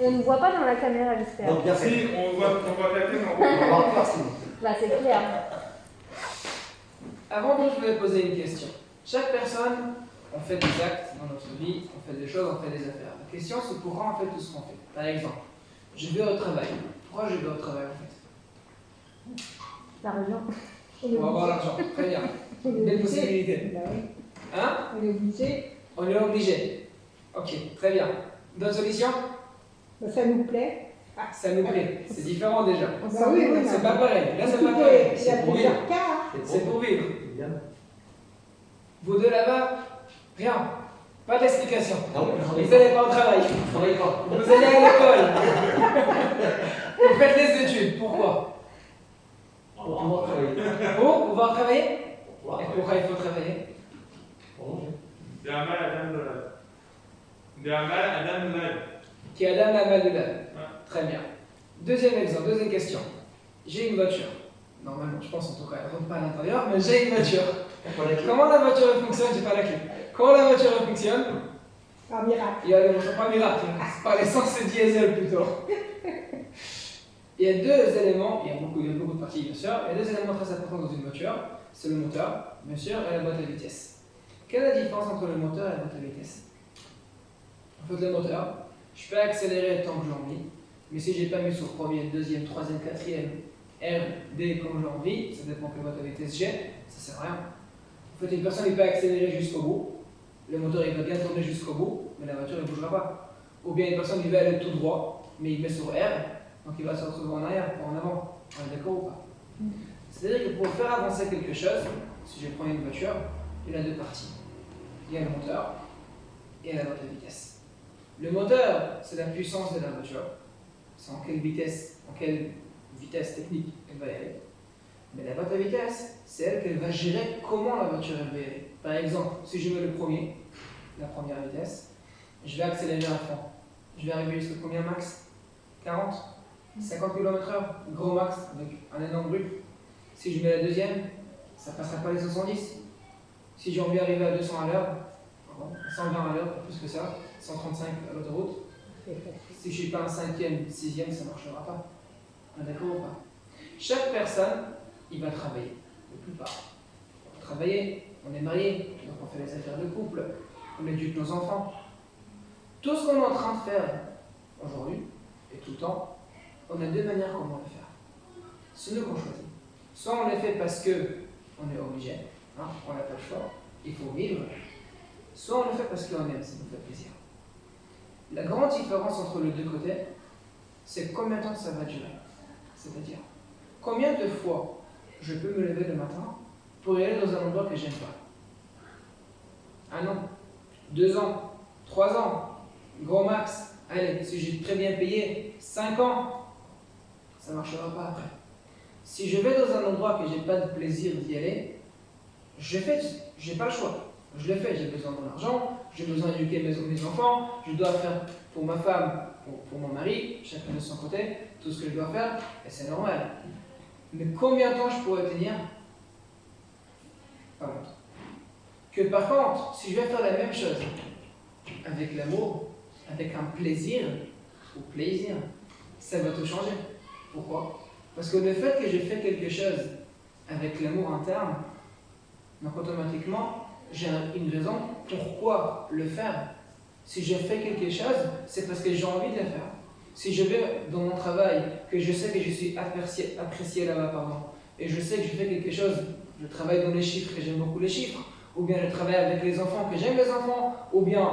On ne voit pas dans la caméra, j'espère. Donc, bien fait. Si, on voit quelqu'un, On va voir clair, sinon. Bah, c'est clair. Avant tout, je voulais poser une question. Chaque personne, on fait des actes dans notre vie, on fait des choses, on fait des affaires. La question, c'est pourquoi on fait tout ce qu'on fait. Par exemple, je vais au travail. Pourquoi je vais au travail en fait? L'argent. Pour avoir l'argent. Très bien. Belle possibilité. Bah oui. Hein? On est obligé. On est obligé. Ok, très bien. D'autres solutions? Bah, ça nous plaît. Ça nous plaît. C'est différent déjà. Bah oui, oui. C'est pas pareil. Là, c'est Écoutez, pas pareil. il y a C'est pour vivre. plusieurs cas. hein. C'est pour vivre. Bien. Vous deux là-bas, rien. Pas d'explication. Ah oui, Vous n'allez pas au travail. Travaillez pas. Vous allez à l'école. Vous faites les études. Pourquoi? Pour pouvoir travailler. Pour pouvoir travailler. Pour pouvoir Et travailler. pourquoi il faut travailler? Pour manger. بيعمل أدم دولار بيعمل أدم دولار Qui a Adam la mal de l'âme. Ouais. Très bien. Deuxième exemple, deuxième question. J'ai une voiture. Normalement, je pense en tout cas, elle ne rentre pas à l'intérieur, mais j'ai une voiture. Comment la voiture elle fonctionne? J'ai pas la clé. Comment la voiture elle fonctionne? Par miracle. Il y a le moteur, pas miracle, c'est pas l'essence, c'est diesel plutôt. Il y a deux éléments, il y a beaucoup de parties bien sûr, il y a deux éléments très importants dans une voiture, c'est le moteur, bien sûr, et la boîte à vitesse. Quelle est la différence entre le moteur et la boîte à vitesse? En fait, le moteur, je peux accélérer tant que j'ai envie, mais si j'ai pas mis sur premier, deuxième, troisième, quatrième, R, D comme j'ai envie, ça dépend quelle boîte à vitesse j'ai, ça sert à rien. En fait, une personne il peut accélérer jusqu'au bout, le moteur il va bien tourner jusqu'au bout, mais la voiture ne bougera pas. Ou bien une personne il va aller tout droit, mais il met sur R, donc il va se retrouver en arrière, pas en avant. On est d'accord ou pas? C'est-à-dire que pour faire avancer quelque chose, si je prends une voiture, il y a deux parties. Il y a le moteur et la boîte à vitesse. Le moteur, c'est la puissance de la voiture. C'est en quelle vitesse technique elle va y aller. Mais la boîte à vitesse, c'est elle qui va gérer comment la voiture elle va y aller. Par exemple, si je mets le premier, la première vitesse, je vais accélérer à fond. Je vais arriver jusqu'à combien max? 40 50 km/h, gros max, avec un énorme bruit. Si je mets la deuxième, ça ne passera pas les 70. Si j'ai envie d'arriver à 200 à l'heure, 120 à l'heure, pas plus que ça, 135 à l'autoroute, si je ne suis pas un cinquième, sixième, ça ne marchera pas. On est d'accord ou pas? Chaque personne, il va travailler, la plupart. On va travailler, on est marié, donc on fait les affaires de couple, on éduque nos enfants. Tout ce qu'on est en train de faire aujourd'hui, et tout le temps, on a deux manières comment le faire. C'est nous qu'on choisit. Soit on le fait parce qu'on est obligé, hein, on n'a pas le choix, il faut vivre. Soit on le fait parce qu'on aime, ça nous fait plaisir. La grande différence entre les deux côtés, c'est combien de temps ça va durer. C'est-à-dire, combien de fois je peux me lever le matin pour y aller dans un endroit que j'aime pas. 1 an, 2 ans, 3 ans, gros max. Allez, si j'ai très bien payé, 5 ans, ça ne marchera pas après. Si je vais dans un endroit que j'ai pas de plaisir d'y aller, je fais, j'ai pas le choix. Je le fais, j'ai besoin de mon argent, j'ai besoin d'éduquer mes enfants, je dois faire pour ma femme, pour mon mari, chacun de son côté, tout ce que je dois faire, et c'est normal. Mais combien de temps je pourrais tenir? Pas longtemps. Que par contre, si je vais faire la même chose, avec l'amour, avec un plaisir, ça va tout changer. Pourquoi? Parce que le fait que je fais quelque chose avec l'amour interne, donc automatiquement, j'ai une raison pourquoi le faire. Si je fais quelque chose, c'est parce que j'ai envie de le faire. Si je vais dans mon travail, que je sais que je suis apprécié là-bas, et je sais que je fais quelque chose, je travaille dans les chiffres, que j'aime beaucoup les chiffres, ou bien je travaille avec les enfants, que j'aime les enfants, ou bien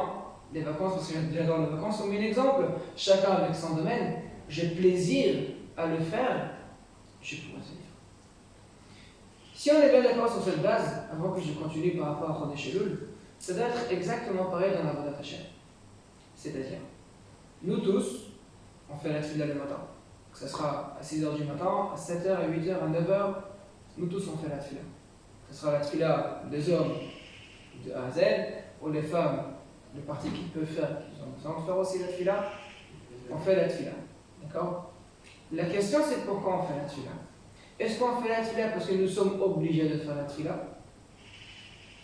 les vacances, parce que j'adore les vacances, comme un exemple, chacun avec son domaine, j'ai plaisir à le faire, je pourrais le faire. Si on est bien d'accord sur cette base, avant que je continue par rapport à Rodé Cheloul, ça doit être exactement pareil dans la Vodat Hashem. C'est-à-dire, nous tous, on fait la tfila le matin. Que ce sera à 6h du matin, à 7h, à 8h, à 9h, nous tous on fait la tfila. Ce sera la tfila des hommes de A à Z, ou les femmes, le parti qu'ils peuvent faire, qui ont besoin de faire aussi la tfila, on fait la tfila. D'accord? La question c'est pourquoi on fait la tfila. Est-ce qu'on fait la tfila parce que nous sommes obligés de faire la tfila?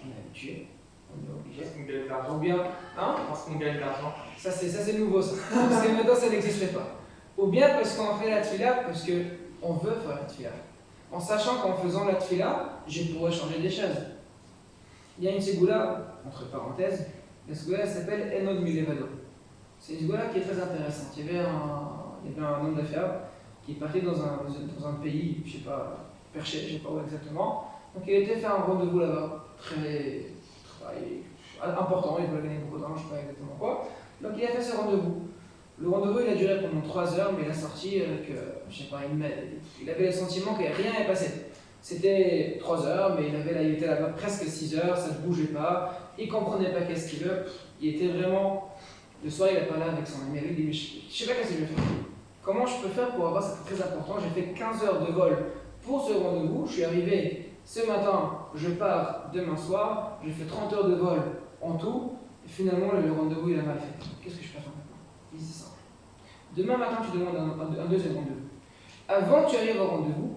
On est habitué. On est obligé. Parce qu'on gagne de Ou l'argent. bien, hein? Parce qu'on gagne de l'argent. Ça c'est nouveau ça. Parce que maintenant ça n'existait pas. Ou bien parce qu'on fait la tfila, parce qu'on veut faire la tfila. En sachant qu'en faisant la tfila, je pourrais changer des choses. Il y a une ségoula, entre parenthèses, la ségoula s'appelle Enod Milevado. C'est une ségoula qui est très intéressante. Il y avait un homme d'affaires qui est parti dans un pays, je ne sais pas, perché, je ne sais pas où exactement. Donc il était faire un rendez-vous là-bas, très important, il voulait gagner beaucoup d'argent, je ne sais pas exactement quoi. Donc il a fait ce rendez-vous. Le rendez-vous il a duré pendant 3 heures, mais il a sorti avec, je sais pas, il avait le sentiment que rien n'est passé. C'était 3 heures, mais il était là-bas presque 6 heures, ça ne bougeait pas, il ne comprenait pas qu'est-ce qu'il veut. Il était vraiment. Le soir, il a parlé avec son ami, il dit mais je ne sais pas qu'est-ce que je vais faire. Comment je peux faire pour avoir ça? C'est très important. J'ai fait 15 heures de vol pour ce rendez-vous. Je suis arrivé ce matin, je pars demain soir, j'ai fait 30 heures de vol en tout, et finalement le rendez-vous il a mal fait. Qu'est-ce que je peux faire maintenant? Il dit c'est simple. Demain matin, tu demandes un deuxième rendez-vous. Avant que tu arrives au rendez-vous,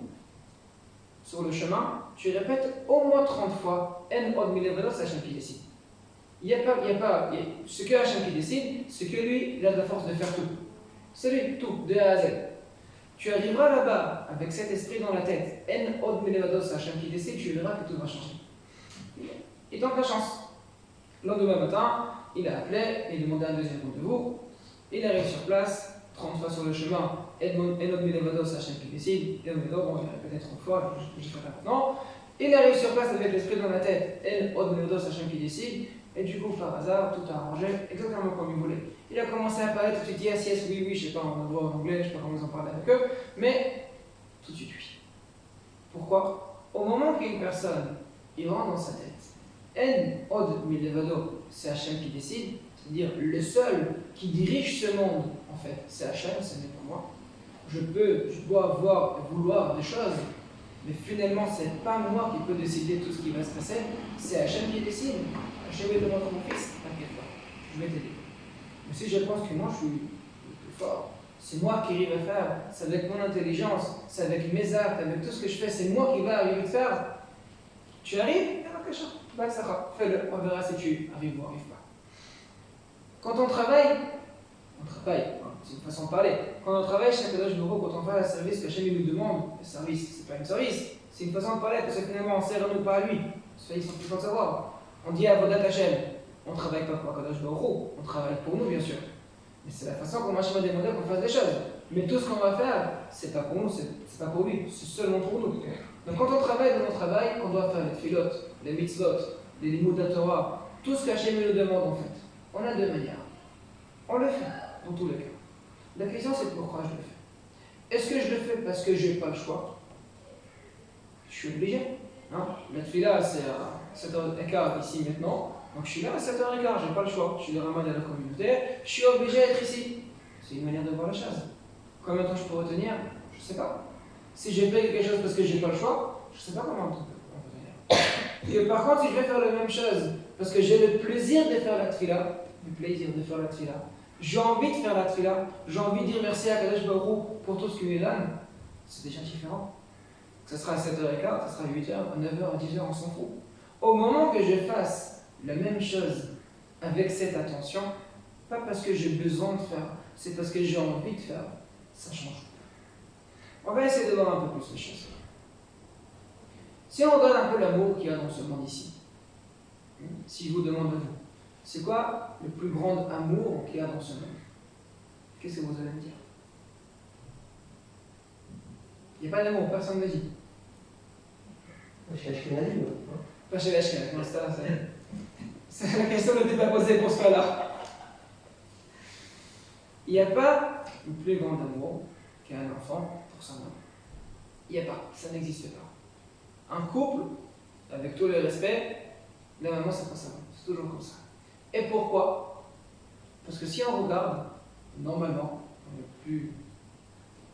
sur le chemin, tu répètes au moins 30 fois N od milevado, c'est Hachem qui décide. Ce que Hachem qui décide, c'est que lui, il a la force de faire tout. C'est lui, tout, de A à Z. Tu arriveras là-bas avec cet esprit dans la tête, N od milevado, c'est Hachem qui décide, tu verras que tout va changer. Il tente la chance. Le lendemain matin, il a appelé, il demandait un deuxième rendez-vous, il arrive sur place, 30 fois sur le chemin, Enod Milevado, c'est Hachem qui décide, et on est là, bon, il a répété 30 fois, je fais là maintenant. Il arrive sur place avec l'esprit dans la tête, Enod Milevado, c'est Hachem qui décide, et du coup, par hasard, tout a arrangé exactement comme il voulait. Il a commencé à parler tout de suite, yes, oui, oui, je sais pas, on voit en anglais, je sais pas comment ils en parlent avec eux, mais tout de suite, oui. Pourquoi? Au moment qu'une personne, il rentre dans sa tête, Enod Milevado, c'est Hachem qui décide, c'est-à-dire le seul qui dirige ce monde, en fait, c'est Hachem, ce n'est pas moi. Je dois vouloir des choses, mais finalement, c'est pas moi qui peux décider tout ce qui va se passer, c'est Hachem qui décide. Hachem est devant mon fils, t'inquiète pas, je vais t'aider. Mais si je pense que moi je suis le plus fort, c'est moi qui arrive à faire, c'est avec mon intelligence, c'est avec mes actes, avec tout ce que je fais, c'est moi qui va arriver à faire. Tu arrives, fais-le, on verra si tu arrives ou arrives pas. Quand on travaille, c'est une façon de parler. Quand on travaille chez Kadosh Baruch Hu, quand on fait un service que Hachem nous demande, le service, c'est pas un service, c'est une façon de parler parce que finalement on sert-nous pas à lui. Ça, ils sont plus de savoir. On dit à Avodat Hachem, on ne travaille pas pour Kadosh Baruch Hu, on travaille pour nous bien sûr. Mais c'est la façon dont Hachem a demandé qu'on fasse des choses. Mais tout ce qu'on va faire, c'est pas pour nous, c'est pas pour lui, c'est seulement pour nous. Donc quand on travaille dans notre travail, on doit faire les filotes, les mitzvot, les limud de Torah, tout ce qu'Hachem nous demande en fait. On a deux manières. On le fait, dans tous les cas. La question c'est pourquoi je le fais. Est-ce que je le fais parce que je n'ai pas le choix? Je suis obligé. Hein? La tfila c'est à 7h15 ici maintenant. Donc je suis là à 7h15, je n'ai pas le choix. Je suis le ramadan de la communauté, je suis obligé d'être ici. C'est une manière de voir la chose. Combien de temps je peux retenir? Je ne sais pas. Si j'ai fait quelque chose parce que je n'ai pas le choix, je ne sais pas comment on peut retenir. Et par contre, si je vais faire la même chose parce que j'ai le plaisir de faire la tfila, j'ai envie de faire la tfila, j'ai envie de dire merci à Kadosh Baruch Hu pour tout ce qu'il nous donne, c'est déjà différent. Ça sera à 7h15, ça sera à 8h, à 9h, à 10h, on s'en fout. Au moment que je fasse la même chose avec cette attention, pas parce que j'ai besoin de faire, c'est parce que j'ai envie de faire, ça change. On va essayer de voir un peu plus les choses. Si on regarde un peu l'amour qu'il y a dans ce monde ici, si je vous demande à vous, c'est quoi le plus grand amour qu'il y a dans ce monde? Qu'est-ce que vous allez me dire? Il n'y a pas d'amour, personne ne me dit. Chez Ashkenazi, Pas chez les Ashkenazim, la question n'était pas posée pour ce cas-là. Il n'y a pas le plus grand amour qu'un enfant pour sa maman. Il n'y a pas, ça n'existe pas. Un couple, avec tout le respect, la maman c'est pas sa maman, c'est toujours comme ça. Et pourquoi? Parce que si on regarde, normalement, dans le plus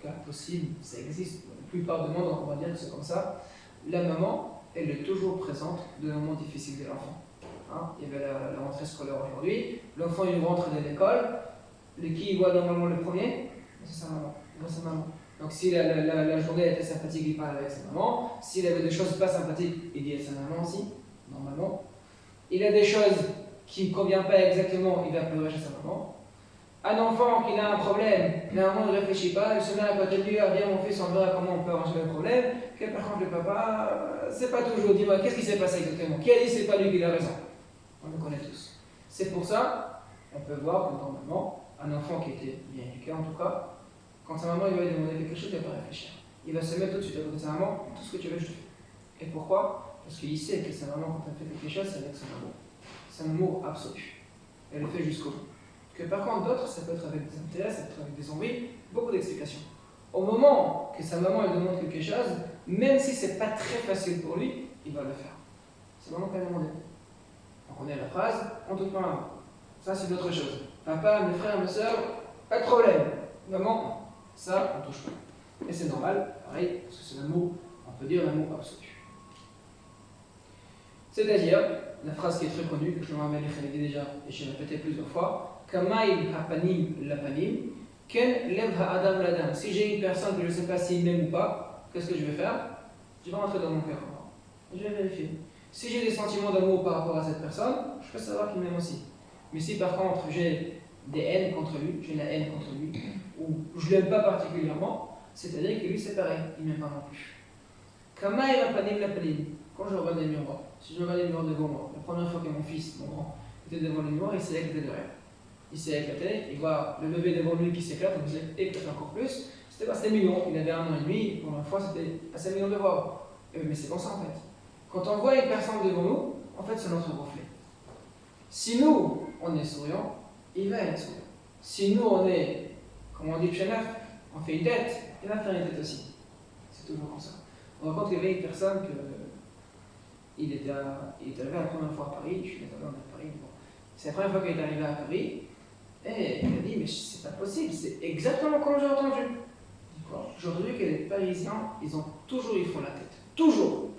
cas possible, ça existe, dans la plupart du monde, on va dire que c'est comme ça, la maman, elle est toujours présente dans le moment difficile de l'enfant. Hein? Il y avait la rentrée scolaire aujourd'hui, l'enfant il rentre de l'école, qui voit normalement le premier? C'est sa maman, il voit sa maman. Donc si la journée était sympathique, il parle avec sa maman, s'il avait des choses pas sympathiques, il dit à sa maman aussi, normalement. il a des choses qui ne conviennent pas exactement, il va pleurer chez sa maman. Un enfant qui a un problème, généralement il ne réfléchit pas, il se met à côté de lui, ah bien mon fils, on verra comment on peut arranger le problème. Que par contre le papa, c'est pas toujours, dis-moi, qu'est-ce qui s'est passé exactement? Qui a dit c'est pas lui qui a raison? On le connaît tous. C'est pour ça, on peut voir que normalement, un enfant qui était bien éduqué en tout cas, quand sa maman il va lui demander quelque chose, il ne va pas réfléchir. Il va se mettre tout de suite à côté de sa maman, tout ce que tu veux, je te fais. Et pourquoi? Parce qu'il sait que sa maman, quand elle fait quelque chose, c'est avec son amour. C'est un amour absolu. Elle le fait jusqu'au bout. Que par contre, d'autres, ça peut être avec des intérêts, ça peut être avec des envies, beaucoup d'explications. Au moment que sa maman elle demande quelque chose, même si c'est pas très facile pour lui, il va le faire. C'est vraiment qu'elle a demandé. On connaît la phrase, on touche pas maman. Ça, c'est autre chose. Papa, mes frères, mes soeurs, pas de problème. Maman, ça, on touche pas. Et c'est normal, pareil, parce que c'est l'amour, on peut dire l'amour absolu. C'est-à-dire, la phrase qui est très connue, que je l'ai dit déjà, et je l'ai répété plusieurs fois, Kamail hapanim lapanim, ken lev ha'adam ladam. Si j'ai une personne que je ne sais pas s'il m'aime ou pas, qu'est-ce que je vais faire? Je vais rentrer dans mon cœur. Je vais vérifier. Si j'ai des sentiments d'amour par rapport à cette personne, je peux savoir qu'il m'aime aussi. Mais si par contre j'ai des haines contre lui, j'ai la haine contre lui, ou je ne l'aime pas particulièrement, c'est-à-dire que lui c'est pareil, il ne m'aime pas non plus. Kamail hapanim lapanim. Quand je regarde les miroirs, si je regarde les miroirs devant moi, la première fois que mon fils, mon grand, était devant le miroir, il s'est éclaté de rire. Il s'est éclaté, il voit le bébé devant lui qui s'éclate, donc il s'est éclaté encore plus. C'était mignon, il avait 1 an et demi, pour la fois c'était assez mignon de voir. Mais c'est bon ça en fait. Quand on voit une personne devant nous, en fait c'est notre reflet. Si nous, on est souriant, il va être souriant. Si nous, on est, comme on dit chez Neuf, on fait une tête, il va faire une tête aussi. C'est toujours comme ça. On rencontre qu'il y avait une personne que il est arrivé la première fois à Paris, je suis désolé, on est à Paris, bon. C'est la première fois qu'il est arrivé à Paris, et il a dit, mais c'est pas possible, c'est exactement comme j'ai entendu. Aujourd'hui que les Parisiens, ils font la tête. Toujours.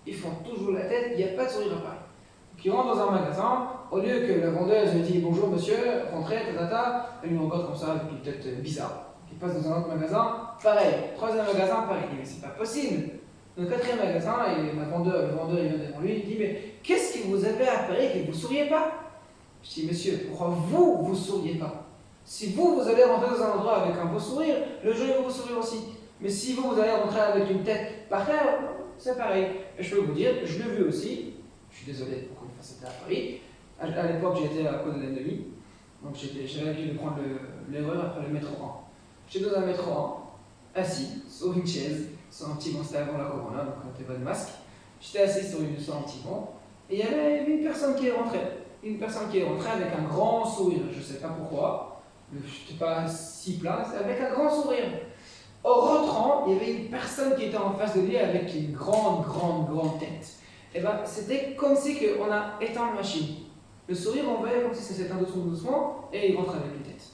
Ils font toujours la tête, il n'y a pas de sourire à Paris. Donc ils rentrent dans un magasin, au lieu que la vendeuse lui dit bonjour monsieur, rentrez, tatata, elle lui regarde comme ça avec une tête bizarre. Il passe dans un autre magasin, pareil. 3e magasin, pareil. Il dit, mais c'est pas possible. Dans le 4e magasin, et le vendeur il vient devant lui, il dit, mais qu'est-ce que vous avez à Paris que vous ne souriez pas? Je dis, monsieur, pourquoi vous ne souriez pas? Si vous allez rentrer dans un endroit avec un beau sourire, le jour il va vous sourire aussi. Mais si vous allez rentrer avec une tête par terre, c'est pareil. Et je peux vous dire, je l'ai vu aussi, je suis désolé pour une fois c'était à Paris, à l'époque j'étais à côte de l'ennemi, donc j'avais l'habitude de prendre l'erreur après le métro 1. J'étais dans un métro 1, assis, sur une chaise, sur un petit banc, c'était avant la corona, donc on n'avait pas de masque. J'étais assis sur un petit banc, et il y avait une personne qui est rentrée. Une personne qui est rentrée avec un grand sourire, je ne sais pas pourquoi, je n'étais pas si plat, avec un grand sourire. En rentrant, il y avait une personne qui était en face de lui avec une grande tête. Et ben, c'était comme si on a éteint la machine. Le sourire, on voyait comme si ça s'éteint doucement, et il rentre avec une tête.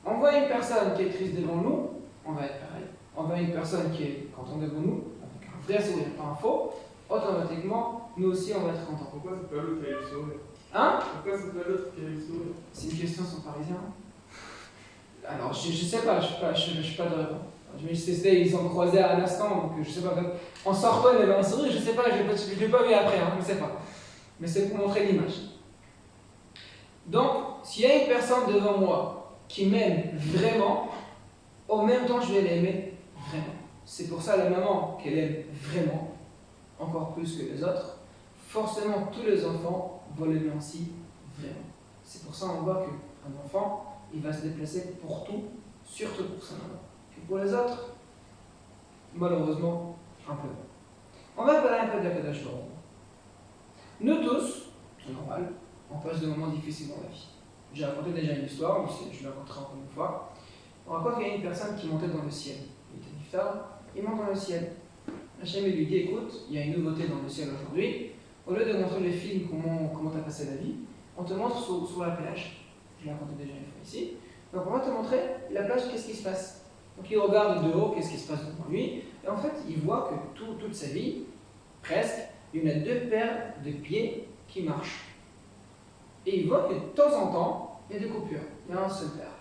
On voit une personne qui est triste devant nous, on va être pareil. On voit une personne qui est content devant nous, avec un vrai sourire, pas un faux, automatiquement, nous aussi on va être content. Pourquoi c'est pas l'autre qui a eu le sourire? Hein? Pourquoi c'est pas l'autre qui a eu le sourire? C'est une question sur Parisien. Alors, je sais pas, je suis pas de répondre. Ils ont croisé à l'instant, donc je sais pas. On sortait, il y avait un sourire, je sais pas, je l'ai pas vu après, je sais pas. Mais c'est pour montrer l'image. Donc, s'il y a une personne devant moi qui m'aime vraiment, en même temps je vais l'aimer vraiment. C'est pour ça la maman qu'elle aime vraiment, encore plus que les autres. Forcément, tous les enfants vont l'aimer aussi vraiment. C'est pour ça qu'on voit qu'un enfant, il va se déplacer pour tout, surtout pour sa maman. Et pour les autres, malheureusement, un peu. On va parler un peu de la Kadash Baruch. Nous tous, c'est normal, on passe des moments difficiles dans la vie. J'ai raconté déjà une histoire, mais je la raconterai encore une fois. On raconte qu'il y a une personne qui montait dans le ciel. Il était niftar, il monte dans le ciel. Hachem lui dit, écoute, il y a une nouveauté dans le ciel aujourd'hui. Au lieu de montrer les films comment tu as passé la vie, on te montre sur la plage. Je l'ai raconté déjà une fois ici. Donc on va te montrer la plage, qu'est-ce qui se passe. Donc il regarde de haut, qu'est-ce qui se passe devant lui. Et en fait, il voit que toute sa vie, presque, il y a 2 paires de pieds qui marchent. Et il voit que de temps en temps, il y a 2 coupures. Il y a un seul paire.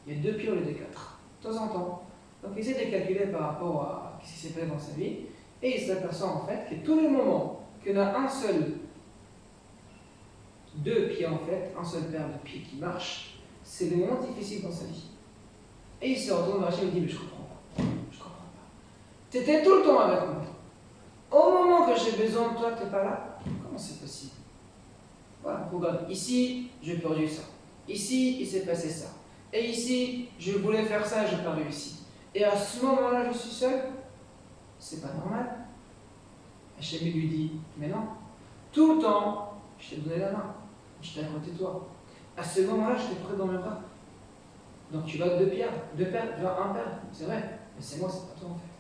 Il y a 2 pieds au lieu de 4. De temps en temps. Donc il essaie de calculer par rapport à ce qui s'est passé dans sa vie. Et il s'aperçoit en fait que tous les moments qu'il y a un seul deux pieds en fait, un seul paire de pieds qui marche, c'est le moment difficile dans sa vie. Et il se retourne vers Hachem et dit, mais je comprends pas, je comprends pas. Tu étais tout le temps avec moi. Au moment que j'ai besoin de toi, tu n'es pas là. Comment c'est possible? Voilà, regarde, ici, j'ai perdu ça. Ici, il s'est passé ça. Et ici, je voulais faire ça et je n'ai pas réussi. Et à ce moment-là, je suis seul. C'est pas normal. Hachem lui dit, mais non, tout le temps, je t'ai donné la main. J'étais à côté de toi. À ce moment-là, je t'ai pris dans mes bras. Donc tu vas deux paires, tu vas un paire. C'est vrai, mais c'est moi, c'est pas toi en fait.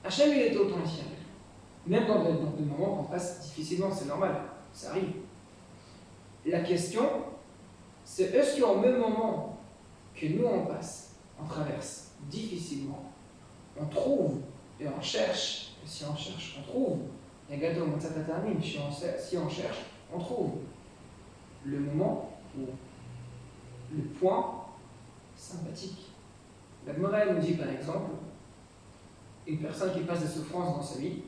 Hachem, il était autant ici avec nous. Même dans des moments qu'on passe difficilement, c'est normal, ça arrive. La question, c'est est-ce qu'au même moment que nous on passe, on traverse difficilement, on trouve et on cherche, et si on cherche, on trouve. Il y a gâteau, ça termine. Si on cherche, on trouve le moment où le point sympathique. La morale nous dit par exemple, une personne qui passe des souffrances dans sa vie,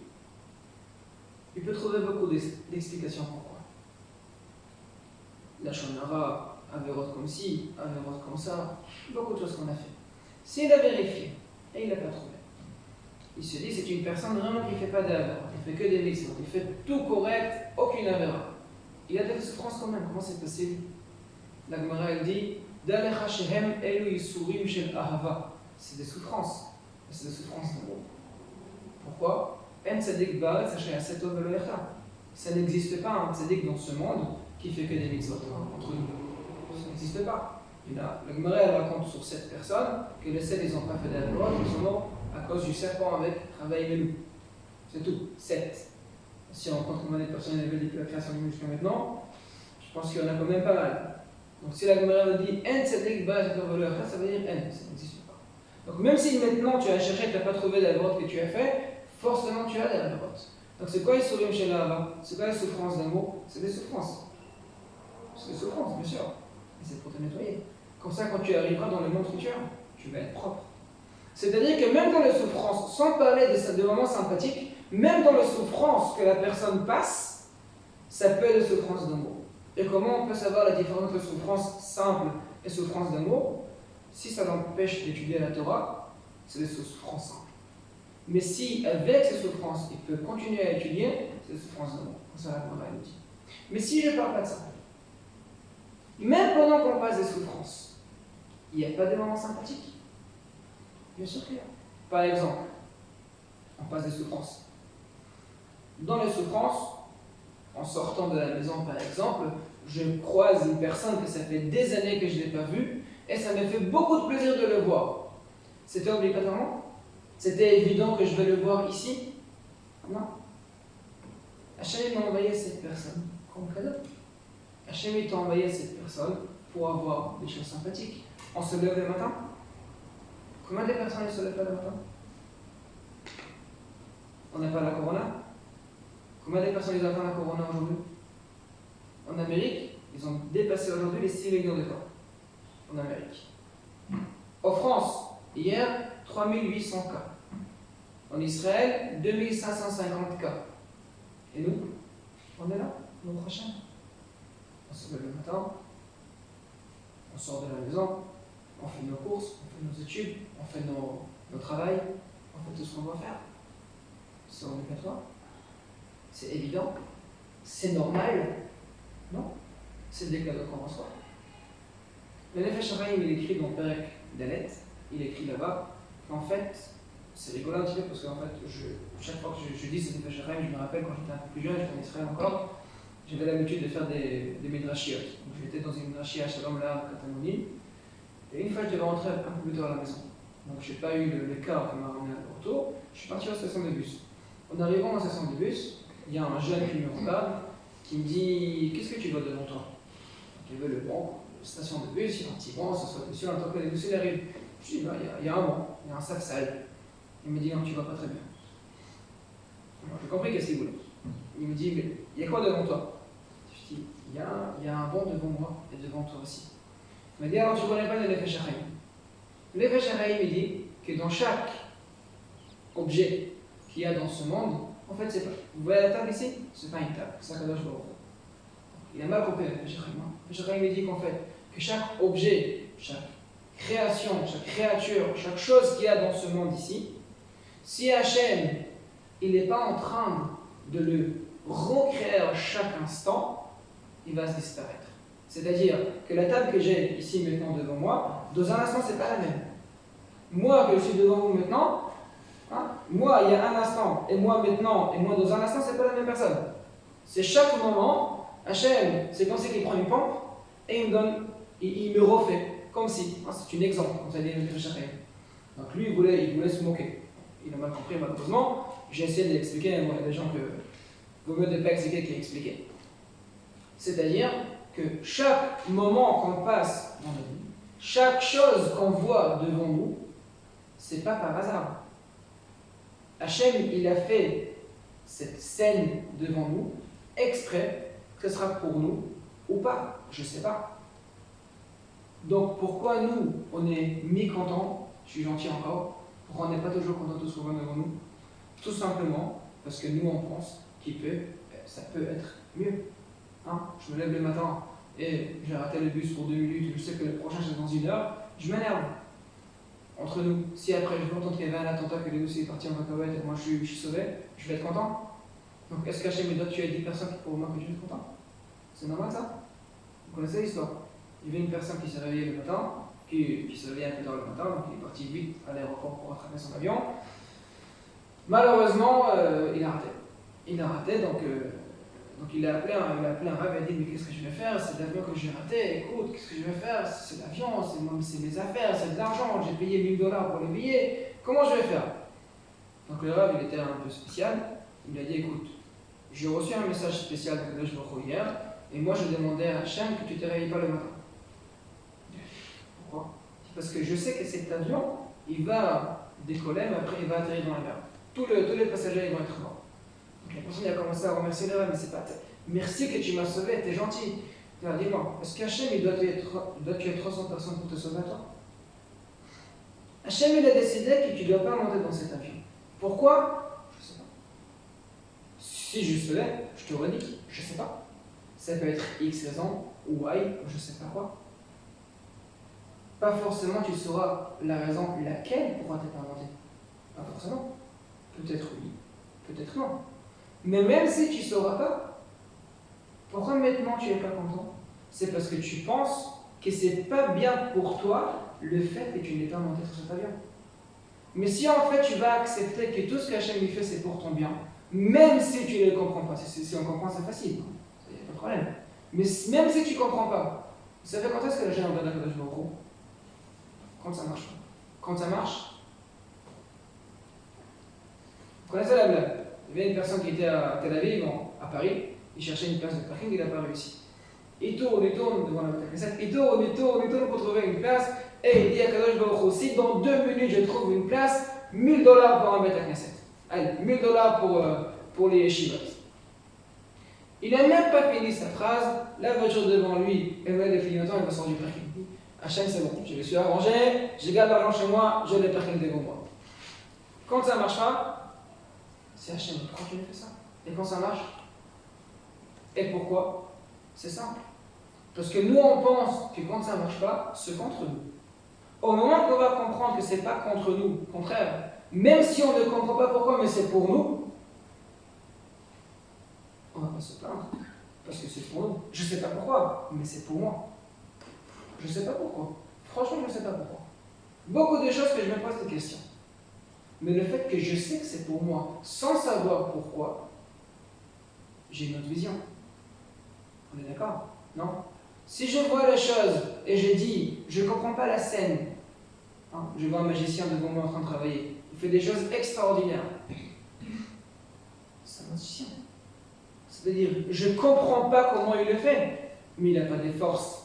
il peut trouver beaucoup d'explications pourquoi. La shonara, avérote comme ci, avérote comme ça, beaucoup de choses qu'on a fait. S'il a vérifié et il n'a pas trouvé, il se dit c'est une personne vraiment qui ne fait pas d'avérote, il ne fait que des mitzvot, il fait tout correct, aucune avérote. Il a des souffrances quand même, comment c'est possible? La Gemara elle dit c'est des souffrances, c'est des souffrances d'amour. Pourquoi? Ça n'existe pas un tzaddik dans ce monde qui fait que des mitzvot entre nous. Ça n'existe pas. La Gemara elle raconte sur 7 personnes que les 7 ils n'ont pas fait d'avérote, ils sont morts à cause du serpent avec travail melou. C'est tout, 7. Si on compte combien de personnes il y avait depuis la création du monde jusqu'à maintenant, je pense qu'il y en a quand même pas mal. Donc si la Gemara dit N tzaddik ba ça veut dire N, ça n'existe pas. Donc même si maintenant tu as cherché et tu n'as pas trouvé d'avérote que tu as fait, forcément tu as des avérotes. Donc c'est quoi les sourim chez l'Ahava? C'est quoi les souffrances d'amour? C'est des souffrances. C'est des souffrances, bien sûr. Et c'est pour te nettoyer. Comme ça, quand tu arriveras dans le monde futur, tu vas être propre. C'est-à-dire que même dans les souffrances, sans parler de moments sympathiques, même dans les souffrances que la personne passe, ça peut être des souffrances d'amour. Et comment on peut savoir la différence entre souffrance simple et souffrance d'amour? Si ça l'empêche d'étudier la Torah, c'est des souffrances simples. Mais si avec ces souffrances, il peut continuer à étudier, c'est des souffrances d'amour. Ça, la Torah nous dit. Mais si je ne parle pas de ça, même pendant qu'on passe des souffrances, il n'y a pas de moments sympathiques? Bien sûr qu'il y a. Par exemple, on passe des souffrances. Dans les souffrances, en sortant de la maison par exemple, je croise une personne que ça fait des années que je ne l'ai pas vue et ça me fait beaucoup de plaisir de le voir. C'était obligatoirement? C'était évident que je vais le voir ici? Non. Hachem m'a envoyé cette personne comme cadeau. Hachem t'a envoyé cette personne pour avoir des choses sympathiques. On se lève le matin? Combien de personnes ne se lèvent pas le matin? On n'a pas la corona? Combien de personnes ils attendent la corona aujourd'hui? En Amérique, ils ont dépassé aujourd'hui les 6 millions de cas. En Amérique. En France, hier, 3800 cas. En Israël, 2550 cas. Et nous, on est là, l'an prochain. On se lève le matin, on sort de la maison, on fait nos courses, on fait nos études, on fait nos travails, on fait tout ce qu'on doit faire. C'est obligatoire. C'est évident. C'est normal. Non. C'est des cadeaux qu'on reçoit. Le Nefesh HaChaim, il écrit dans Perek Dalet, il écrit là-bas qu'en fait, c'est rigolo un petit peu parce qu'en fait, chaque fois que je dis ce Nefesh HaChaim, je me rappelle quand j'étais un peu plus jeune, j'étais en Israël encore, j'avais l'habitude de faire des midrashiyot. Donc j'étais dans une midrashia à Shalom là, à Katamouni, et une fois je devais rentrer un peu plus tard à la maison. Donc je n'ai pas eu le car qui m'a ramené à Porto, je suis parti à la station de bus. En arrivant à la station de bus, il y a un jeune qui me regarde, qui me dit qu'est-ce que tu vois devant toi? Il veut le banc, la station de bus, il y a un petit banc, ça soit dessus, en tant que les bus il arrive. Je dis il y a un banc, il y a un sac sale. Il me dit non, tu vois pas très bien. Alors, j'ai compris qu'est-ce qu'il voulait. Il me dit mais il y a quoi devant toi? Je dis il y a un banc devant moi et devant toi aussi. Il m'a dit alors tu ne connais pas le Nefesh HaChaim. Le Nefesh HaChaim il dit que dans chaque objet qu'il y a dans ce monde, en fait, c'est pas. Vous voyez la table ici? C'est pas une table, c'est un cadeau. Il a mal compris le Péché Chaim. Il dit qu'en fait, que chaque objet, chaque création, chaque créature, chaque chose qu'il y a dans ce monde ici, si Hachem, il n'est pas en train de le recréer à chaque instant, il va se disparaître. C'est-à-dire que la table que j'ai ici maintenant devant moi, dans un instant, c'est pas la même. Moi que je suis devant vous maintenant, moi il y a un instant, et moi maintenant, et moi dans un instant, c'est pas la même personne. C'est chaque moment, Hachem, c'est comme si il prend une pompe et il me donne, il me refait, comme si, c'est un exemple, comme ça dit le Péché Chaim. Donc lui, il voulait se moquer. Il a mal compris, malheureusement. J'ai essayé de l'expliquer, moi, il y a des gens que vaut mieux ne pas expliquer qu'expliquer. C'est-à-dire que chaque moment qu'on passe dans la vie, chaque chose qu'on voit devant nous, c'est pas par hasard. Hachem, il a fait cette scène devant nous exprès, que ce sera pour nous ou pas, je sais pas. Donc pourquoi nous, on est mi-contents, je suis gentil encore, pourquoi on n'est pas toujours content de ce qu'on voit devant nous? Tout simplement parce que nous on pense ça peut être mieux. Je me lève le matin et j'ai raté le bus pour 2 minutes, je sais que le prochain c'est dans 1 heure, je m'énerve. Entre nous, si après je veux entendre qu'il y avait un attentat, que les dossiers est parti en cacahuète et moi je suis sauvé, je vais être content. Donc est-ce qu'Hachem doit tuer 10 personnes pour moi que je vais être content? C'est normal ça? Vous connaissez l'histoire? Il y avait une personne qui s'est réveillée le matin, qui se réveillait un peu tard le matin, donc il est parti vite à l'aéroport pour rattraper son avion. Malheureusement, il a raté. Donc il a appelé un rab et a dit mais qu'est-ce que je vais faire? C'est l'avion que j'ai raté, écoute, qu'est-ce que je vais faire? C'est l'avion, c'est mes affaires, c'est de l'argent, j'ai payé $1000 pour les billets, comment je vais faire? Donc le rab il était un peu spécial, il lui a dit écoute, j'ai reçu un message spécial de Kadosh Baruch Hu hier, et moi je demandais à Hachem que tu ne te réveilles pas le matin. Pourquoi? Parce que je sais que cet avion, il va décoller, mais après il va atterrir dans la mer. Tous les passagers ils vont être morts. Donc la personne a commencé à remercier le rab, mais c'est pas merci que tu m'as sauvé, t'es gentil. Alors, dis-moi, est-ce qu'Hachem il doit tuer 300 personnes pour te sauver à toi? Hachem il a décidé que tu ne dois pas monter dans cet avion. Pourquoi? Je ne sais pas. Si je savais, je t'aurais dit, je ne sais pas. Ça peut être X raison, ou Y, je ne sais pas quoi. Pas forcément tu sauras la raison laquelle pourra t'être inventée. Pas forcément. Peut-être oui, peut-être non. Mais même si tu ne sauras pas, pourquoi maintenant tu n'es pas content? C'est parce que tu penses que c'est pas bien pour toi le fait que tu n'aies pas monté sur cet avion. Mais si en fait tu vas accepter que tout ce qu'Hachem lui fait c'est pour ton bien, même si tu ne le comprends pas, si on comprend c'est facile, il n'y a pas de problème. Mais même si tu ne comprends pas, vous savez quand est-ce que la gêne en donne à Kadosh Baruch Hu? Quand ça marche pas. Quand ça marche, vous connaissez la blague? Il y avait une personne qui était à Tel Aviv, à Paris, il cherchait une place de parking, il n'a pas réussi. Il tourne devant la Beth-Knesset, il tourne pour trouver une place, et il dit à Kadosh Baruch Hu, si dans 2 minutes je trouve une place, $1000 pour un Beth-Knesset. Allez, $1000 pour les yeshivot. Il n'a même pas fini sa phrase, la voiture devant lui, elle va défiler longtemps, il va sortir du parking. Hachem, c'est bon, je me suis arrangé, je garde l'argent chez moi, je l'ai parking devant moi. Quand ça marchera, c'est Hachem, pourquoi tu me fais ça? Et quand ça marche? Et pourquoi? C'est simple. Parce que nous, on pense que quand ça ne marche pas, c'est contre nous. Au moment qu'on va comprendre que ce n'est pas contre nous, au contraire, même si on ne comprend pas pourquoi, mais c'est pour nous, on ne va pas se plaindre. Parce que c'est pour nous. Je ne sais pas pourquoi, mais c'est pour moi. Je ne sais pas pourquoi. Franchement, je ne sais pas pourquoi. Beaucoup de choses que je me pose des questions. Mais le fait que je sais que c'est pour moi, sans savoir pourquoi, j'ai une autre vision. On est d'accord? Non? Si je vois les choses et je dis, je ne comprends pas la scène, je vois un magicien devant moi en train de travailler, il fait des choses extraordinaires. C'est un magicien. C'est-à-dire, je ne comprends pas comment il le fait, mais il n'a pas des forces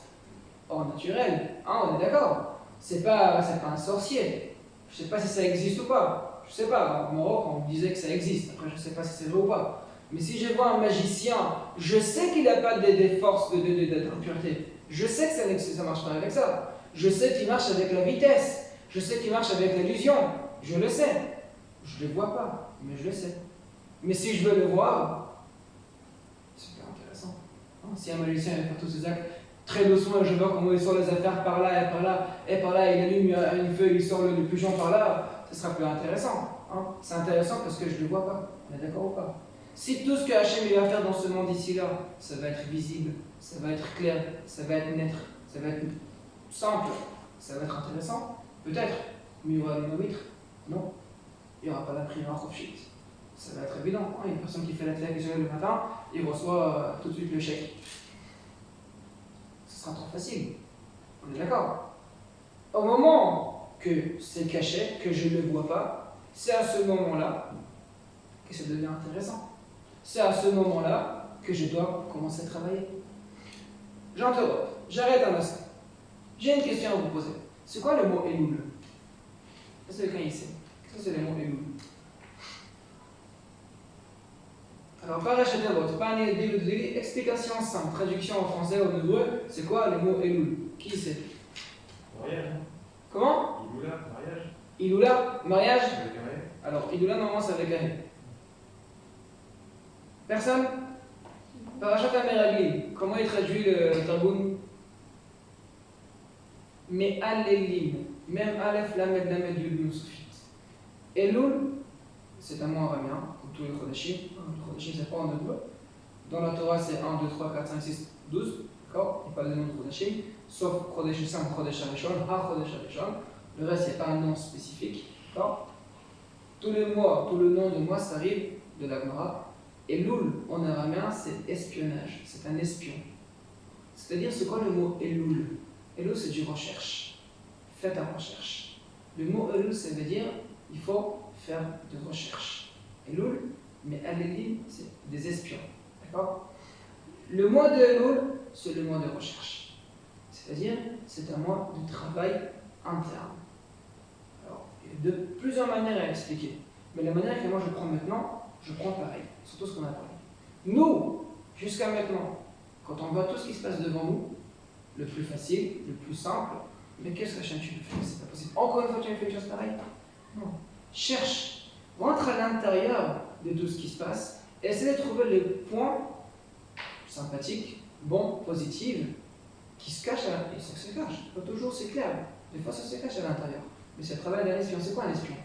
hors naturelles. On est d'accord? C'est pas un sorcier. Je ne sais pas si ça existe ou pas. Je ne sais pas. Au Maroc, on me disait que ça existe. Après, je ne sais pas si c'est vrai ou pas. Mais si je vois un magicien, je sais qu'il n'a pas des forces d'impureté. Je sais que ça ne marche pas avec ça. Je sais qu'il marche avec la vitesse. Je sais qu'il marche avec l'illusion. Je le sais. Je ne le vois pas, mais je le sais. Mais si je veux le voir, c'est super intéressant. Hein? Si un magicien va faire tous ses actes très doucement et je vois comment il sort les affaires par là et par là et par là, il allume une feuille, il sort le pigeon par là, ce sera plus intéressant. Hein. C'est intéressant parce que je ne le vois pas. On est d'accord ou pas? Si tout ce que Hachem va faire dans ce monde ici-là, ça va être visible, ça va être clair, ça va être net, ça va être simple, ça va être intéressant, peut-être, mais il y aura le maître? Non. Il n'y aura pas la prière en profit. Ça va être évident. Hein. Une personne qui fait la télé le matin, il reçoit tout de suite le chèque. Ce sera trop facile. On est d'accord? Au moment que c'est caché, que je ne le vois pas, c'est à ce moment-là que ça devient intéressant. C'est à ce moment-là que je dois commencer à travailler. J'interromps. J'arrête un instant. J'ai une question à vous poser. C'est quoi le mot Elul? Est-ce que quelqu'un ici? Qu'est-ce que c'est le mot Elul? Alors, Parashat Avot, Panier Dili, explication simple, traduction en français ou en hébreu, c'est quoi le mot Elul? Qui sait? Mariage. Comment? Iloula, mariage. Iloula, mariage? Avec un rêve. Alors, Iloula, normalement, c'est avec un ré. Personne? Parashat Ameraglim, comment il traduit le Targum? Mais Alelim, même Aleph, Lamed, Lamed, Yud, nous suffit. Elul, c'est un mot araméen, comme tous les Chodashim. Le Chodashim, c'est pas en hébreu. Dans la Torah, c'est 1, 2, 3, 4, 5, 6, 12. D'accord? Il n'y a pas de nom de Chodashim. Sauf Chodesh Sam, Chodesh Harishon, Ha-Chodesh Harishon. Le reste, il n'y a pas un nom spécifique. D'accord? Tous les mois, tout le nom de mois, ça arrive de la Gemara. Elul, en araméen, c'est espionnage. C'est un espion. C'est-à-dire, c'est quoi le mot Elul? Elul, c'est du recherche. Faites la recherche. Le mot Elul, ça veut dire il faut faire de recherche. Elul, mais Alelim, c'est des espions. D'accord? Le mois de Elul, c'est le mois de recherche. C'est-à-dire, c'est un mois de travail interne. Alors, il y a de plusieurs manières à expliquer. Mais la manière que moi je prends maintenant, je prends pareil. Surtout ce qu'on a parlé. Nous, jusqu'à maintenant, quand on voit tout ce qui se passe devant nous, le plus facile, le plus simple, mais qu'est-ce que tu peux faire? C'est pas possible. Encore une fois, tu as fait une chose pareille? Non. Cherche, rentre à l'intérieur de tout ce qui se passe et essaie de trouver les points sympathiques, bons, positifs, qui se cachent à l'intérieur. Et ça se cache, pas toujours c'est clair. Des fois ça se cache à l'intérieur. Mais c'est le travail d'un espion. C'est quoi un espion?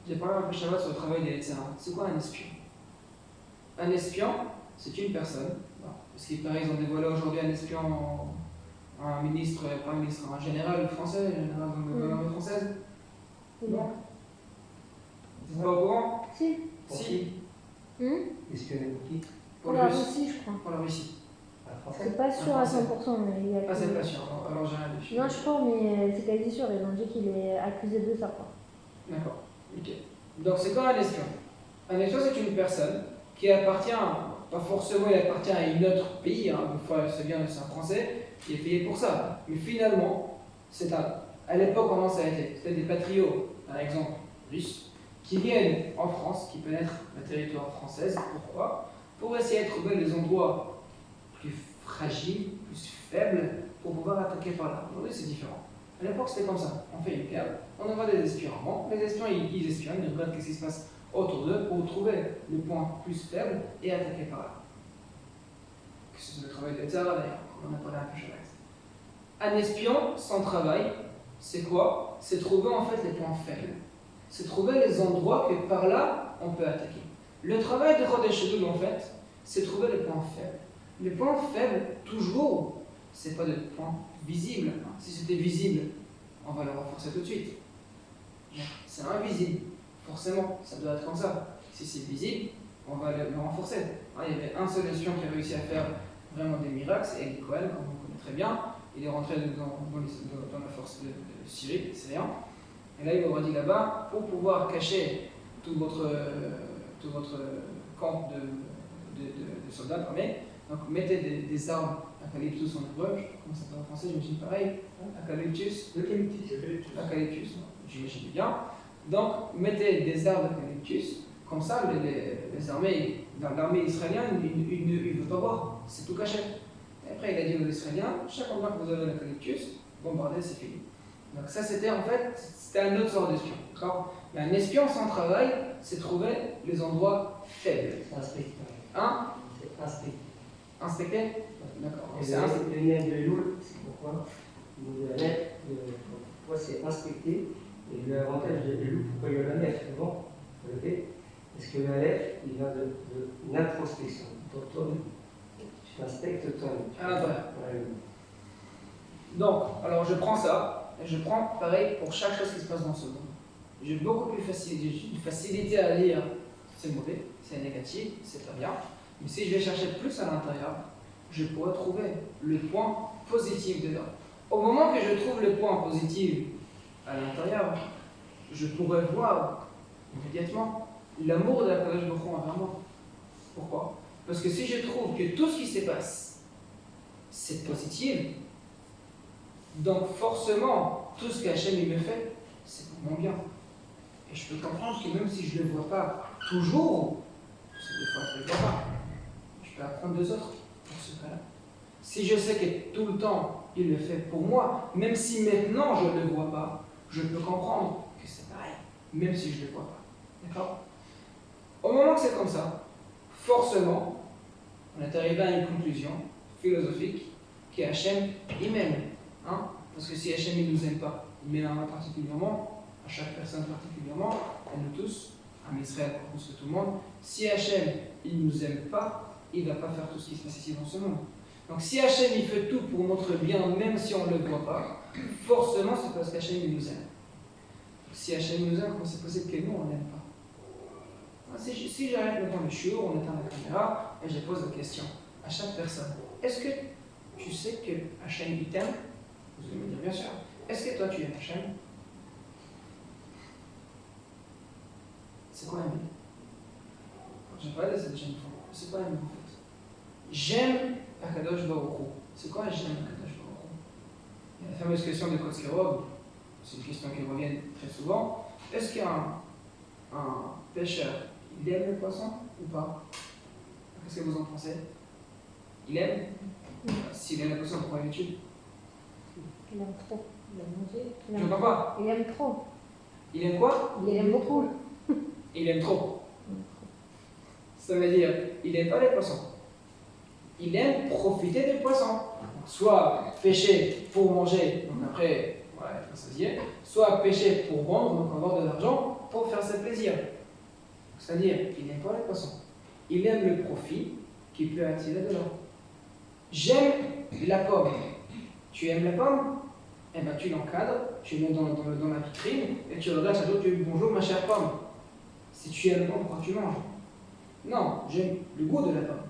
J'ai parlé un peu Shabbat sur le travail des terrains. C'est quoi un espion? Un espion, c'est une personne. Parce qu'il paraît, ils ont dévoilé aujourd'hui un espion, un ministre, pas un ministre, un général français, un général dans l'armée française. Non. Vous êtes pas au courant? Si. Pour Si. qui? Espionner pour qui? Pour le la Russie. Russie, je crois. Pour la Russie. À la France. C'est pas sûr à 100%, mais il y a. Ah, c'est pas sûr. Alors j'ai rien dessus. Non, je crois, mais c'est quasi sûr. Ils ont dit qu'il est accusé de ça, quoi. D'accord. Ok. Donc c'est quoi un espion? Un espion, c'est une personne qui appartient, pas forcément il appartient à un autre pays, hein. Une fois c'est bien, c'est un Français qui est payé pour ça. Mais finalement, c'est à l'époque comment ça a été? C'était des patriotes, par exemple, russes, qui viennent en France, qui pénètrent le territoire français. Pourquoi? Pour essayer de trouver les endroits plus fragiles, plus faibles, pour pouvoir attaquer par là. Aujourd'hui c'est différent. À l'époque c'était comme ça. On fait une cave, on envoie des espions. Bon, les espions ils espionnent, ils regardent ce qui se passe autour d'eux pour trouver le point plus faible et attaquer par là. C'est le travail de l'État d'ailleurs, on en a parlé un peu Shabbat. Un espion, son travail, c'est quoi? C'est trouver en fait les points faibles. C'est trouver les endroits que par là on peut attaquer. Le travail de Chodesh Elul en fait, c'est trouver les points faibles. Les points faibles, toujours, c'est pas des points visibles. Si c'était visible, on va le renforcer tout de suite. C'est invisible, forcément, ça doit être comme ça. Si c'est visible, on va le renforcer. Il y avait un seul espion qui a réussi à faire vraiment des miracles, c'est Eli Cohen, comme on connaît très bien. Il est rentré dans la force de Syrie, c'est rien. Et là, il m'aura dit là-bas, pour pouvoir cacher tout votre camp de soldats armés, donc mettez des arbres eucalyptus en hébreu, comment ça s'appelle en français, j'imagine pareil, eucalyptus, eucalyptus, j'imagine bien. Donc mettez des arbres eucalyptus, comme ça les armées, dans l'armée israélienne, ils ne veulent pas voir, c'est tout caché. Et après il a dit aux Israéliens, chaque endroit que vous avez l'eucalyptus, bombardez, c'est fini. Donc ça c'était en fait, c'était un autre sort d'espion, d'accord? Mais un espion sans travail, c'est trouver les endroits faibles. C'est un spectacle. Hein? C'est un spectacle. Inspecter? D'accord. Et C'est un... le lien de Elul, c'est pourquoi le Aleph, pourquoi c'est inspecté. Et l'avantage de Elul, pourquoi il y a l'Aleph devant, le fait, parce que l'Aleph, il vient de l'introspection. Donc toi, tu inspectes toi. À l'intérieur. Ouais. Donc, alors je prends ça, et je prends pareil pour chaque chose qui se passe dans ce monde. J'ai beaucoup plus de facilité à lire, c'est mauvais, c'est négatif, c'est pas bien. Mais si je vais chercher plus à l'intérieur, je pourrais trouver le point positif dedans. Au moment que je trouve le point positif à l'intérieur, je pourrais voir immédiatement l'amour de la Kadosh Baruch Hu envers moi. Pourquoi? Parce que si je trouve que tout ce qui se passe, c'est positif, donc forcément, tout ce qu'Hachem il me fait, c'est pour mon bien. Et je peux comprendre que même si je ne le vois pas toujours, parce que des fois je ne le vois pas, je peux apprendre des autres pour ce cas-là. Si je sais que tout le temps, il le fait pour moi, même si maintenant je ne le vois pas, je peux comprendre que c'est pareil, même si je ne le vois pas. D'accord? Au moment que c'est comme ça, forcément, on est arrivé à une conclusion philosophique qu'Hachem, il m'aime. Hein? Parce que si Hachem ne nous aime pas, il m'aime particulièrement, à chaque personne particulièrement, à nous tous, à Israël plus que tout le monde. Si Hachem il ne nous aime pas, il ne va pas faire tout ce qui se passe ici dans ce monde. Donc si Hachem il fait tout pour notre bien, même si on ne le voit pas, forcément c'est parce qu'Hachem il nous aime. Si Hachem nous aime, comment c'est possible que nous on n'aime pas? Si j'arrête maintenant le shiur, on éteint la caméra et je pose la question à chaque personne. Est-ce que tu sais que Hachem il t'aime? Vous allez me dire bien sûr. Est-ce que toi tu aimes Hachem? C'est quoi aimer? J'ai parlé de cette deuxième fois. C'est quoi aimer en fait? J'aime Akadosh Baruch Hu. C'est quoi j'aime Akadosh Baruch Hu? Il y a la fameuse question de Kotzkerov. C'est une question qui revient très souvent. Est-ce qu'un pêcheur, il aime le poisson ou pas? Qu'est-ce que vous en pensez? Il aime? S'il aime le poisson, pourquoi il le tue? Il aime trop. Il aime manger. Je ne comprends pas. Il aime trop. Il aime quoi? Il aime beaucoup. Il aime trop. Ça veut dire, il n'aime pas les poissons. Il aime profiter des poissons. Soit pêcher pour manger, donc après, voilà, ça se dit, soit pêcher pour vendre, donc avoir de l'argent, pour faire ses plaisirs. C'est-à-dire, il n'aime pas les poissons. Il aime le profit qu'il peut attirer de l'or. J'aime la pomme. Tu aimes la pomme? Eh bien, tu l'encadres, tu le mets dans la vitrine, et tu regardes à l'autre, tu dis bonjour ma chère pomme. Si tu aimes la pomme, pourquoi tu manges? Non, j'aime le goût de la pomme.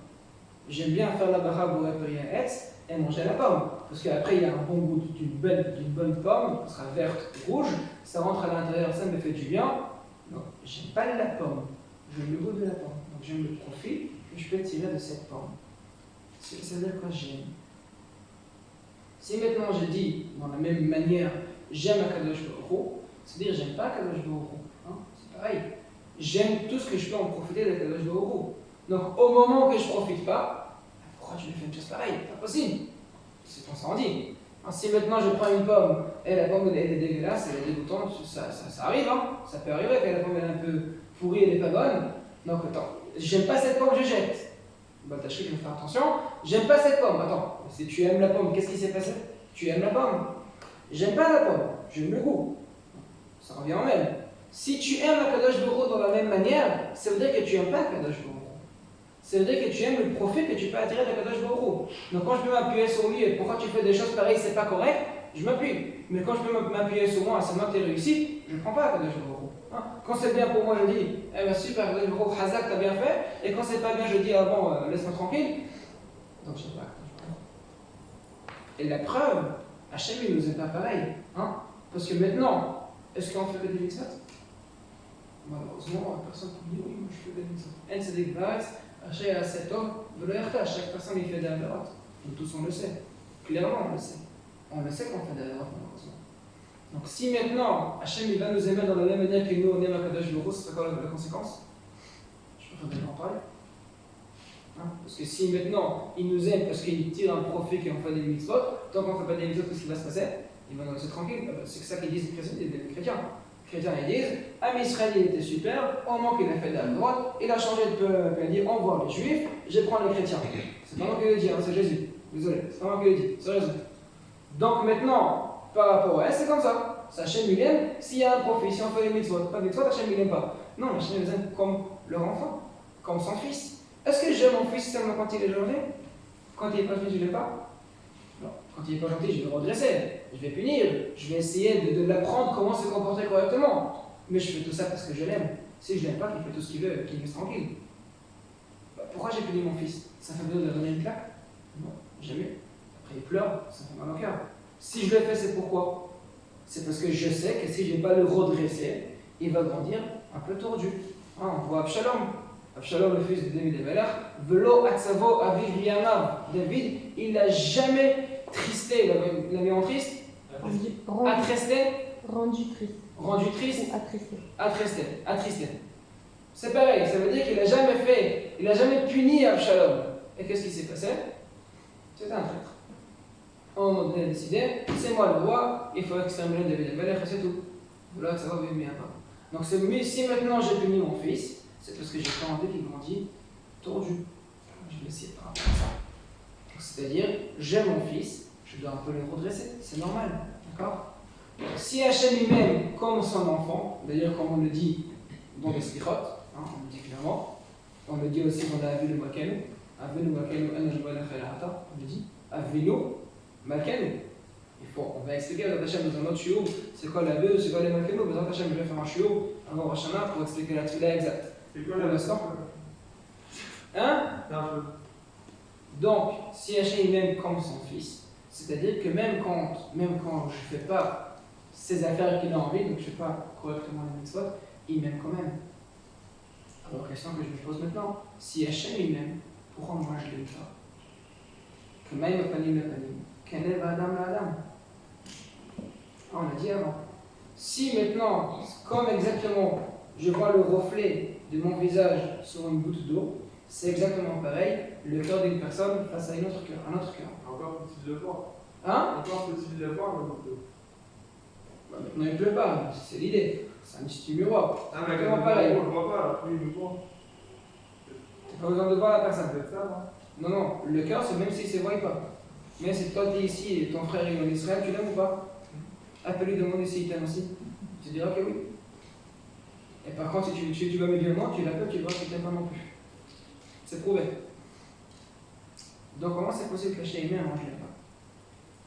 J'aime bien faire la barabe ou réparer un etz et manger la pomme. Parce qu'après, il y a un bon goût d'une bonne pomme, elle sera verte ou rouge, ça rentre à l'intérieur, ça me fait du bien. Non, j'aime pas la pomme, j'aime le goût de la pomme. Donc j'aime le profit que je peux tirer de cette pomme. Ça veut dire quoi j'aime? Si maintenant je dis, dans la même manière, j'aime Akadosh Baruch Hu, c'est-à-dire j'aime pas Akadosh Baruch Hu. Hein? C'est pareil. J'aime tout ce que je peux en profiter d'Akadosh Baruch Hu. Donc au moment que je ne profite pas, pourquoi tu me fais une chose pareille? C'est pas possible. C'est qu'on s'en dit. Hein, si maintenant je prends une pomme et la pomme elle est dégueulasse, elle est dégoûtante, ça arrive, hein? Ça peut arriver que la pomme elle est un peu pourrie, elle n'est pas bonne. Donc attends, j'aime pas cette pomme, je jette. Bah tâchez de faire attention. J'aime pas cette pomme. Attends, si tu aimes la pomme, qu'est-ce qui s'est passé? Tu aimes la pomme. J'aime pas la pomme, j'aime le goût. Ça revient en même. Si tu aimes Akadosh Baruch Hu dans la même manière, ça veut dire que tu n'aimes pas Akadosh Baruch Hu. Ça veut dire que tu aimes le profit que tu peux attirer d'Akadosh Baruch Hu. Donc quand je peux m'appuyer sur lui et pourquoi tu fais des choses pareilles, c'est pas correct, je m'appuie. Mais quand je peux m'appuyer sur moi, c'est moi qui ai réussi, je ne prends pas Akadosh Baruch Hu. Hein? Quand c'est bien pour moi, je dis, eh ben super, Akadosh Baruch Hu, Hazak, t'as bien fait. Et quand c'est pas bien, je dis, ah bon, laisse-moi tranquille. Donc je sais pas Akadosh Baruch Hu. Et la preuve, Hachem il nous aime pas pareil. Hein? Parce que maintenant, est-ce qu'on fait des mitzvot? Malheureusement, personne ne dit oui, moi je fais des mitzvot. Elle c'est des grâces, chaque personne il fait des avérotes. Nous tous on le sait. Clairement on le sait. On le sait qu'on fait des avérotes malheureusement. Donc si maintenant Hachem il va nous aimer dans la même manière que nous on aime Akadosh Baruch Hu, c'est quoi la conséquence? Je préfère en parler. Hein? Parce que si maintenant il nous aime parce qu'il tire un profit qu'on fait des mitzvot, tant qu'on ne fait pas des mitzvot, qu'est-ce qui va se passer? Il va nous laisser tranquille. C'est ça qu'ils disent les chrétiens. Les chrétiens ils disent, Am Israël il était super, au moment qu'il a fait de la droite, il a changé de peuple, il a dit on voit les juifs, je prends les chrétiens. C'est pas moi qui le dis, hein, c'est Jésus. Désolé, c'est pas moi qui le dis, c'est raison. Donc maintenant, par rapport à elle, c'est comme ça. Hachem il aime, s'il y a un profit, si on fait les mitzvot, pas de mitzvot, Hachem il aime pas. Non, Hachem les aime comme leur enfant, comme son fils. Est-ce que j'aime mon fils seulement quand il est gentil? Quand il est pas gentil, je ne l'aime pas? Non. Quand il est pas gentil, je vais le redresser, je vais punir, je vais essayer de l'apprendre comment se comporter correctement. Mais je fais tout ça parce que je l'aime. Si je l'aime pas, qu'il fait tout ce qu'il veut, qu'il me laisse tranquille. Bah, pourquoi j'ai puni mon fils? Ça fait besoin de lui donner une claque? Non, jamais. Après il pleure, ça fait mal au cœur. Si je le fais, c'est pourquoi? C'est parce que je sais que si je ne vais pas le redresser, il va grandir un peu tordu. Hein, on voit Absalom. Absalom, le fils de David et Melech, Velo Atzavo Aviv Liamav. David, il n'a jamais tristé, il l'a mis en triste, attristé, Rendu triste. rendu triste, Ou attristé. attristé. C'est pareil, ça veut dire qu'il n'a jamais fait, il n'a jamais puni Absalom. Et qu'est-ce qui s'est passé? C'était un traître. On a décidé, c'est moi le roi, il faut exterminer David et Melech et c'est tout. Voilà, ça va bien. Donc si maintenant j'ai puni mon fils, c'est parce que j'ai pas envie qu'il grandisse tordu. Je vais essayer par rapport à ça. C'est-à-dire, j'aime mon fils, je dois un peu le redresser, c'est normal, d'accord? Si Hachem il m'aime comme son enfant, d'ailleurs comme on le dit dans les Slichot, on le dit clairement, on le dit aussi dans la Avinu Malkenu, Avinu Malkenu en Ajbalach el-Hata, on le dit, Avinu Malkenu. On va expliquer à Hachem dans un autre shiur, c'est quoi la Avinu, c'est quoi les Malkenu, mais Hachem je vais faire un shiur avant Rosh Hashanah pour expliquer la Tfila exacte. C'est quoi Pour la l'instant? Hein? Donc, si Hachem m'aime comme son fils, c'est-à-dire que même quand je ne fais pas ses affaires qu'il a envie, donc je ne fais pas correctement les mitzvot, il m'aime quand même. Alors, question que je me pose maintenant, si Hachem m'aime, pourquoi moi je ne l'aime pas? Que maïm apanim apanim, qu'enlève Adam la Adam. On l'a dit avant. Si maintenant, comme exactement, je vois le reflet de mon visage sur une goutte d'eau, c'est exactement pareil, le cœur d'une personne face à un autre cœur. Encore faut-il le voir. Hein? Encore faut-il le voir, Bah, maintenant il ne pleut pas, c'est l'idée. C'est un petit miroir. Ah, mais Exactement quand pareil. on ne le voit pas, alors lui il le voit. T'as pas besoin de voir la personne. C'est ça, non? Non, le cœur, c'est même s'il ne se voit pas. Mais si toi tu es ici et ton frère est en Israël, tu l'aimes ou pas? Appelle-lui, demande s'il t'aime aussi. Tu diras que oui. Et par contre, si tu vas me dire non, tu l'appelles, tu vois qu'il t'aime pas non plus. C'est prouvé. Donc comment c'est possible que Hachem m'aime, moi je l'aime pas?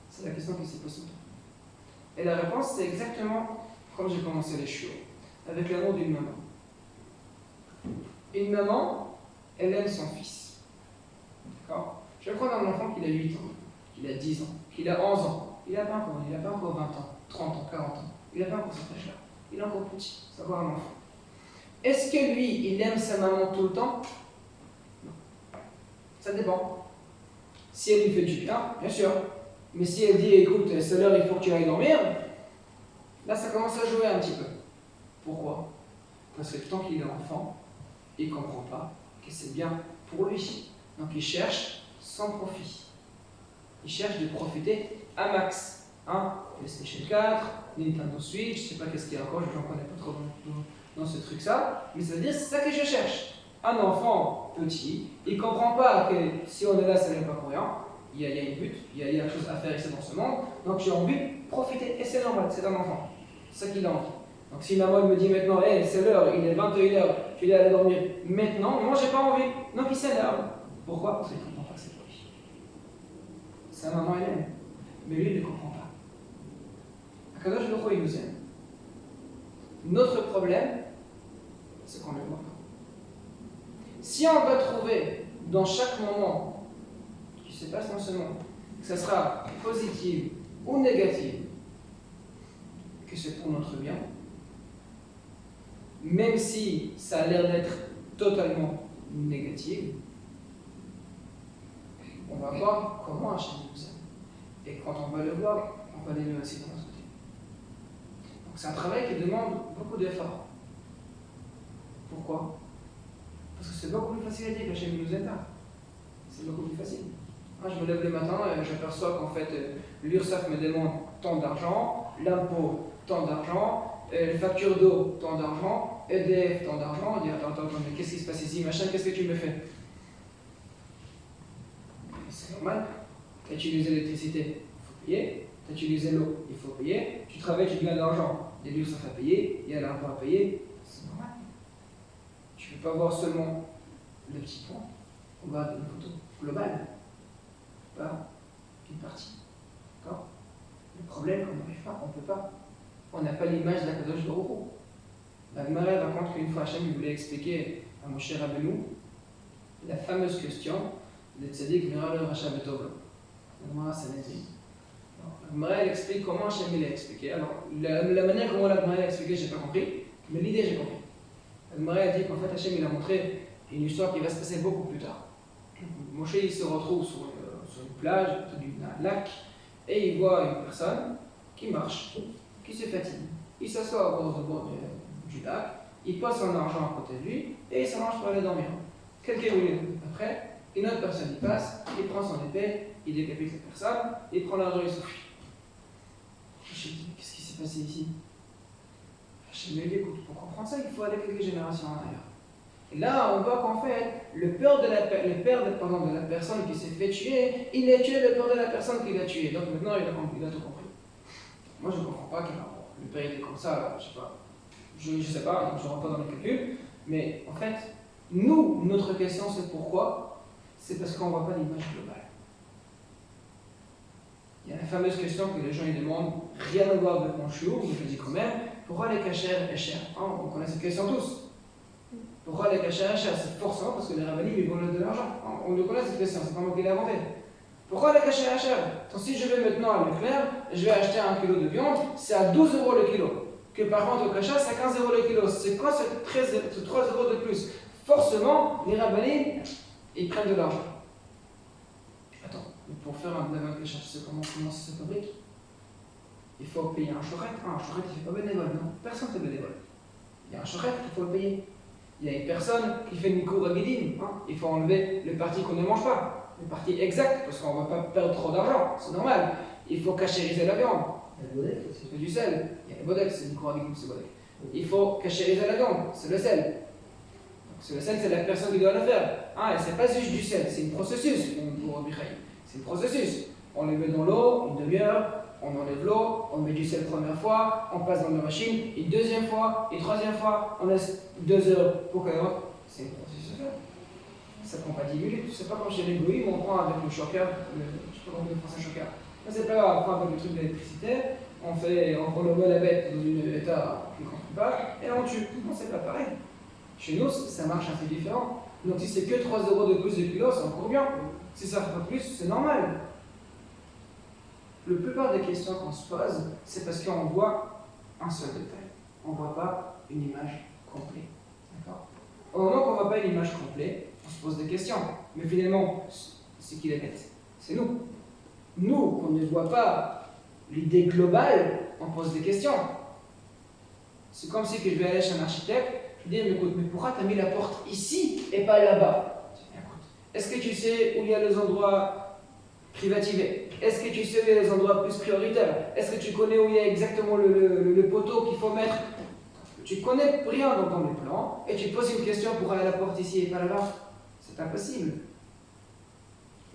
C'est la question qui s'est posée. Et la réponse, c'est exactement comme j'ai commencé les chiots, avec l'amour d'une maman. Une maman, elle aime son fils. D'accord? Je vais prendre un enfant qui a 8 ans, qui a 10 ans, qui a 11 ans. Il n'a pas encore 20 ans, 30 ans, 40 ans. Il n'a pas encore cet âge-là. Il est encore petit, c'est encore un enfant. Est-ce que lui, il aime sa maman tout le temps? Non. Ça dépend. Si elle lui fait du bien sûr. Mais si elle dit, écoute, c'est l'heure, il faut que tu ailles dormir, là, ça commence à jouer un petit peu. Pourquoi? Parce que tant qu'il est enfant, il ne comprend pas que c'est bien pour lui. Donc il cherche son profit. Il cherche de profiter à max. PlayStation 4, Nintendo Switch, je ne sais pas qu'est-ce qu'il y a encore, je n'en connais pas trop dans ce truc-là. Mais ça veut dire c'est ça que je cherche. Un enfant petit, il ne comprend pas que si on est là, ça n'est pas pour rien. Il y a une but, il y a quelque chose à faire ici dans ce monde. Donc j'ai envie de profiter. Et c'est normal, c'est un enfant. C'est ça qu'il a envie. Donc si maman me dit maintenant, hey, c'est l'heure, il est 21h, tu dois aller dormir maintenant, moi j'ai pas envie. Donc il s'énerve. Pourquoi? Parce qu'il ne comprend pas que c'est pour lui. Sa maman elle aime, mais lui il ne comprend pas. Akadosh Baruch Hu il nous aime. Notre problème, c'est qu'on ne le voit pas. Si on va trouver dans chaque moment qui se passe dans ce monde, que ce sera positif ou négatif, que c'est pour notre bien, même si ça a l'air d'être totalement négatif, on va voir comment Hachem nous aime. Et quand on va le voir, on va l'aimer aussi dans notre côté. Donc c'est un travail qui demande beaucoup d'efforts. Pourquoi? Parce que c'est beaucoup plus facile à dire qu'Hachem nous aime pas. C'est beaucoup plus facile. Moi, je me lève le matin et j'aperçois qu'en fait, l'URSSAF me demande tant d'argent, l'impôt tant d'argent, facture d'eau, tant d'argent, EDF, tant d'argent. On dit attends, mais qu'est-ce qui se passe ici, machin, qu'est-ce que tu me fais? C'est normal. Tu as utilisé l'électricité, il faut payer. Tu as utilisé l'eau, il faut payer. Tu travailles, tu gagnes de l'argent, il y a de l'URSSAF à payer, il y a l'argent à payer. C'est normal. Tu ne peux pas voir seulement le petit point. On va une photo globale, pas une partie. D'accord? Le problème, on n'arrive pas, on ne peut pas. On n'a pas l'image de la Kadosh Baruch Hu. La Gemara raconte qu'une fois Hachem voulait expliquer à mon cher Rabbeinu la fameuse question de Tzadik Mira le Racha Betov. La Gemara Sanhedrin. La Gemara elle explique comment Hachem l'a expliqué. Alors, la manière comment la Gemara l'a expliqué, je n'ai pas compris, mais l'idée j'ai compris. La Gemara a dit qu'en fait Hachem il a montré une histoire qui va se passer beaucoup plus tard. Moshe il se retrouve sur une plage, un lac, et il voit une personne qui marche, qui se fatigue. Il s'assoit au bord du lac, il pose son argent à côté de lui, et il s'arrange pour aller dormir. Quelques minutes après, une autre personne y passe, il prend son épée, il décapite la personne, il prend l'argent et il s'enfuit. Je me dis, qu'est-ce qui s'est passé ici? Je me dis, écoute, pour comprendre ça, il faut aller quelques générations en arrière. Et là, on voit qu'en fait, le père de la personne qui s'est fait tuer, il a tué le père de la personne qui l'a tué. Donc maintenant, il a tout compris. Moi, je ne comprends pas que le père était comme ça, je sais pas. Je sais pas, je ne rentre pas dans les calculs. Mais en fait, nous, notre question, c'est pourquoi? C'est parce qu'on ne voit pas l'image globale. Il y a la fameuse question que les gens ils demandent, rien à voir avec mon chiour, mais je le dis quand même, pourquoi les cachers est cher? On connaît cette question tous. Pourquoi les cachers est cher? C'est forcément parce que les rabbinim ils volent de l'argent. On le connaît cette question, c'est pas moi qui l'ai inventé. Pourquoi les cachers est cher? Donc si je vais maintenant à Leclerc, je vais acheter 1 kg de viande, c'est à 12 € le kilo. Que par contre au cachet, c'est à 15 € le kilo. C'est quoi ce 3 € de plus? Forcément, les rabbinim, ils prennent de l'argent. Attends, pour faire un blague avec les cachers, tu sais comment ça se fabrique? Il faut payer un chorette. Un chorette, il ne fait pas bénévole, non? Personne ne fait bénévole. Il y a un chorette qu'il faut le payer. Il y a une personne qui fait une cour à guidine. Il faut enlever le parti qu'on ne mange pas, le parti exact, parce qu'on ne va pas perdre trop d'argent, c'est normal. Il faut cachériser la viande. La bodec aussi. C'est du sel. Il y a le bodec, c'est une cour à guidine, c'est bodec. Il faut cachériser la viande, c'est le sel. Donc, le sel, c'est la personne qui doit le faire. Et c'est pas juste du sel, c'est un processus pour Michaï. C'est un processus. On le met dans l'eau, une demi-heure. On enlève l'eau, on met du sel première fois, on passe dans la machine, une deuxième fois, une troisième fois, on laisse 2 heures pour qu'elle rentre. C'est un processus. Ça prend pas 10 minutes, c'est pas comme chez les goïs où on prend avec le choker, je sais pas comment on dit français choker. Mais c'est pas grave, on prend avec le truc d'électricité, on remet la bête dans un état qui ne comprend pas, et on tue. Non, c'est pas pareil. Chez nous, ça marche un peu différent. Donc si c'est que 3 € de plus de kilo, c'est encore bien. Si ça fait pas plus, c'est normal. La plupart des questions qu'on se pose, c'est parce qu'on voit un seul détail. On ne voit pas une image complète. D'accord? Au moment qu'on ne voit pas une image complète, on se pose des questions. Mais finalement, c'est qui les bête? C'est nous. Nous, qu'on ne voit pas l'idée globale, on pose des questions. C'est comme si que je vais aller chez un architecte, je lui dis, écoute, mais pourquoi tu as mis la porte ici et pas là-bas? Est-ce que tu sais où il y a les endroits privatisés? Est-ce que tu sais où il y a les endroits plus prioritaires? Est-ce que tu connais où il y a exactement le poteau qu'il faut mettre? Tu connais rien dans les plans et tu poses une question pour aller à la porte ici et pas là-bas. C'est impossible.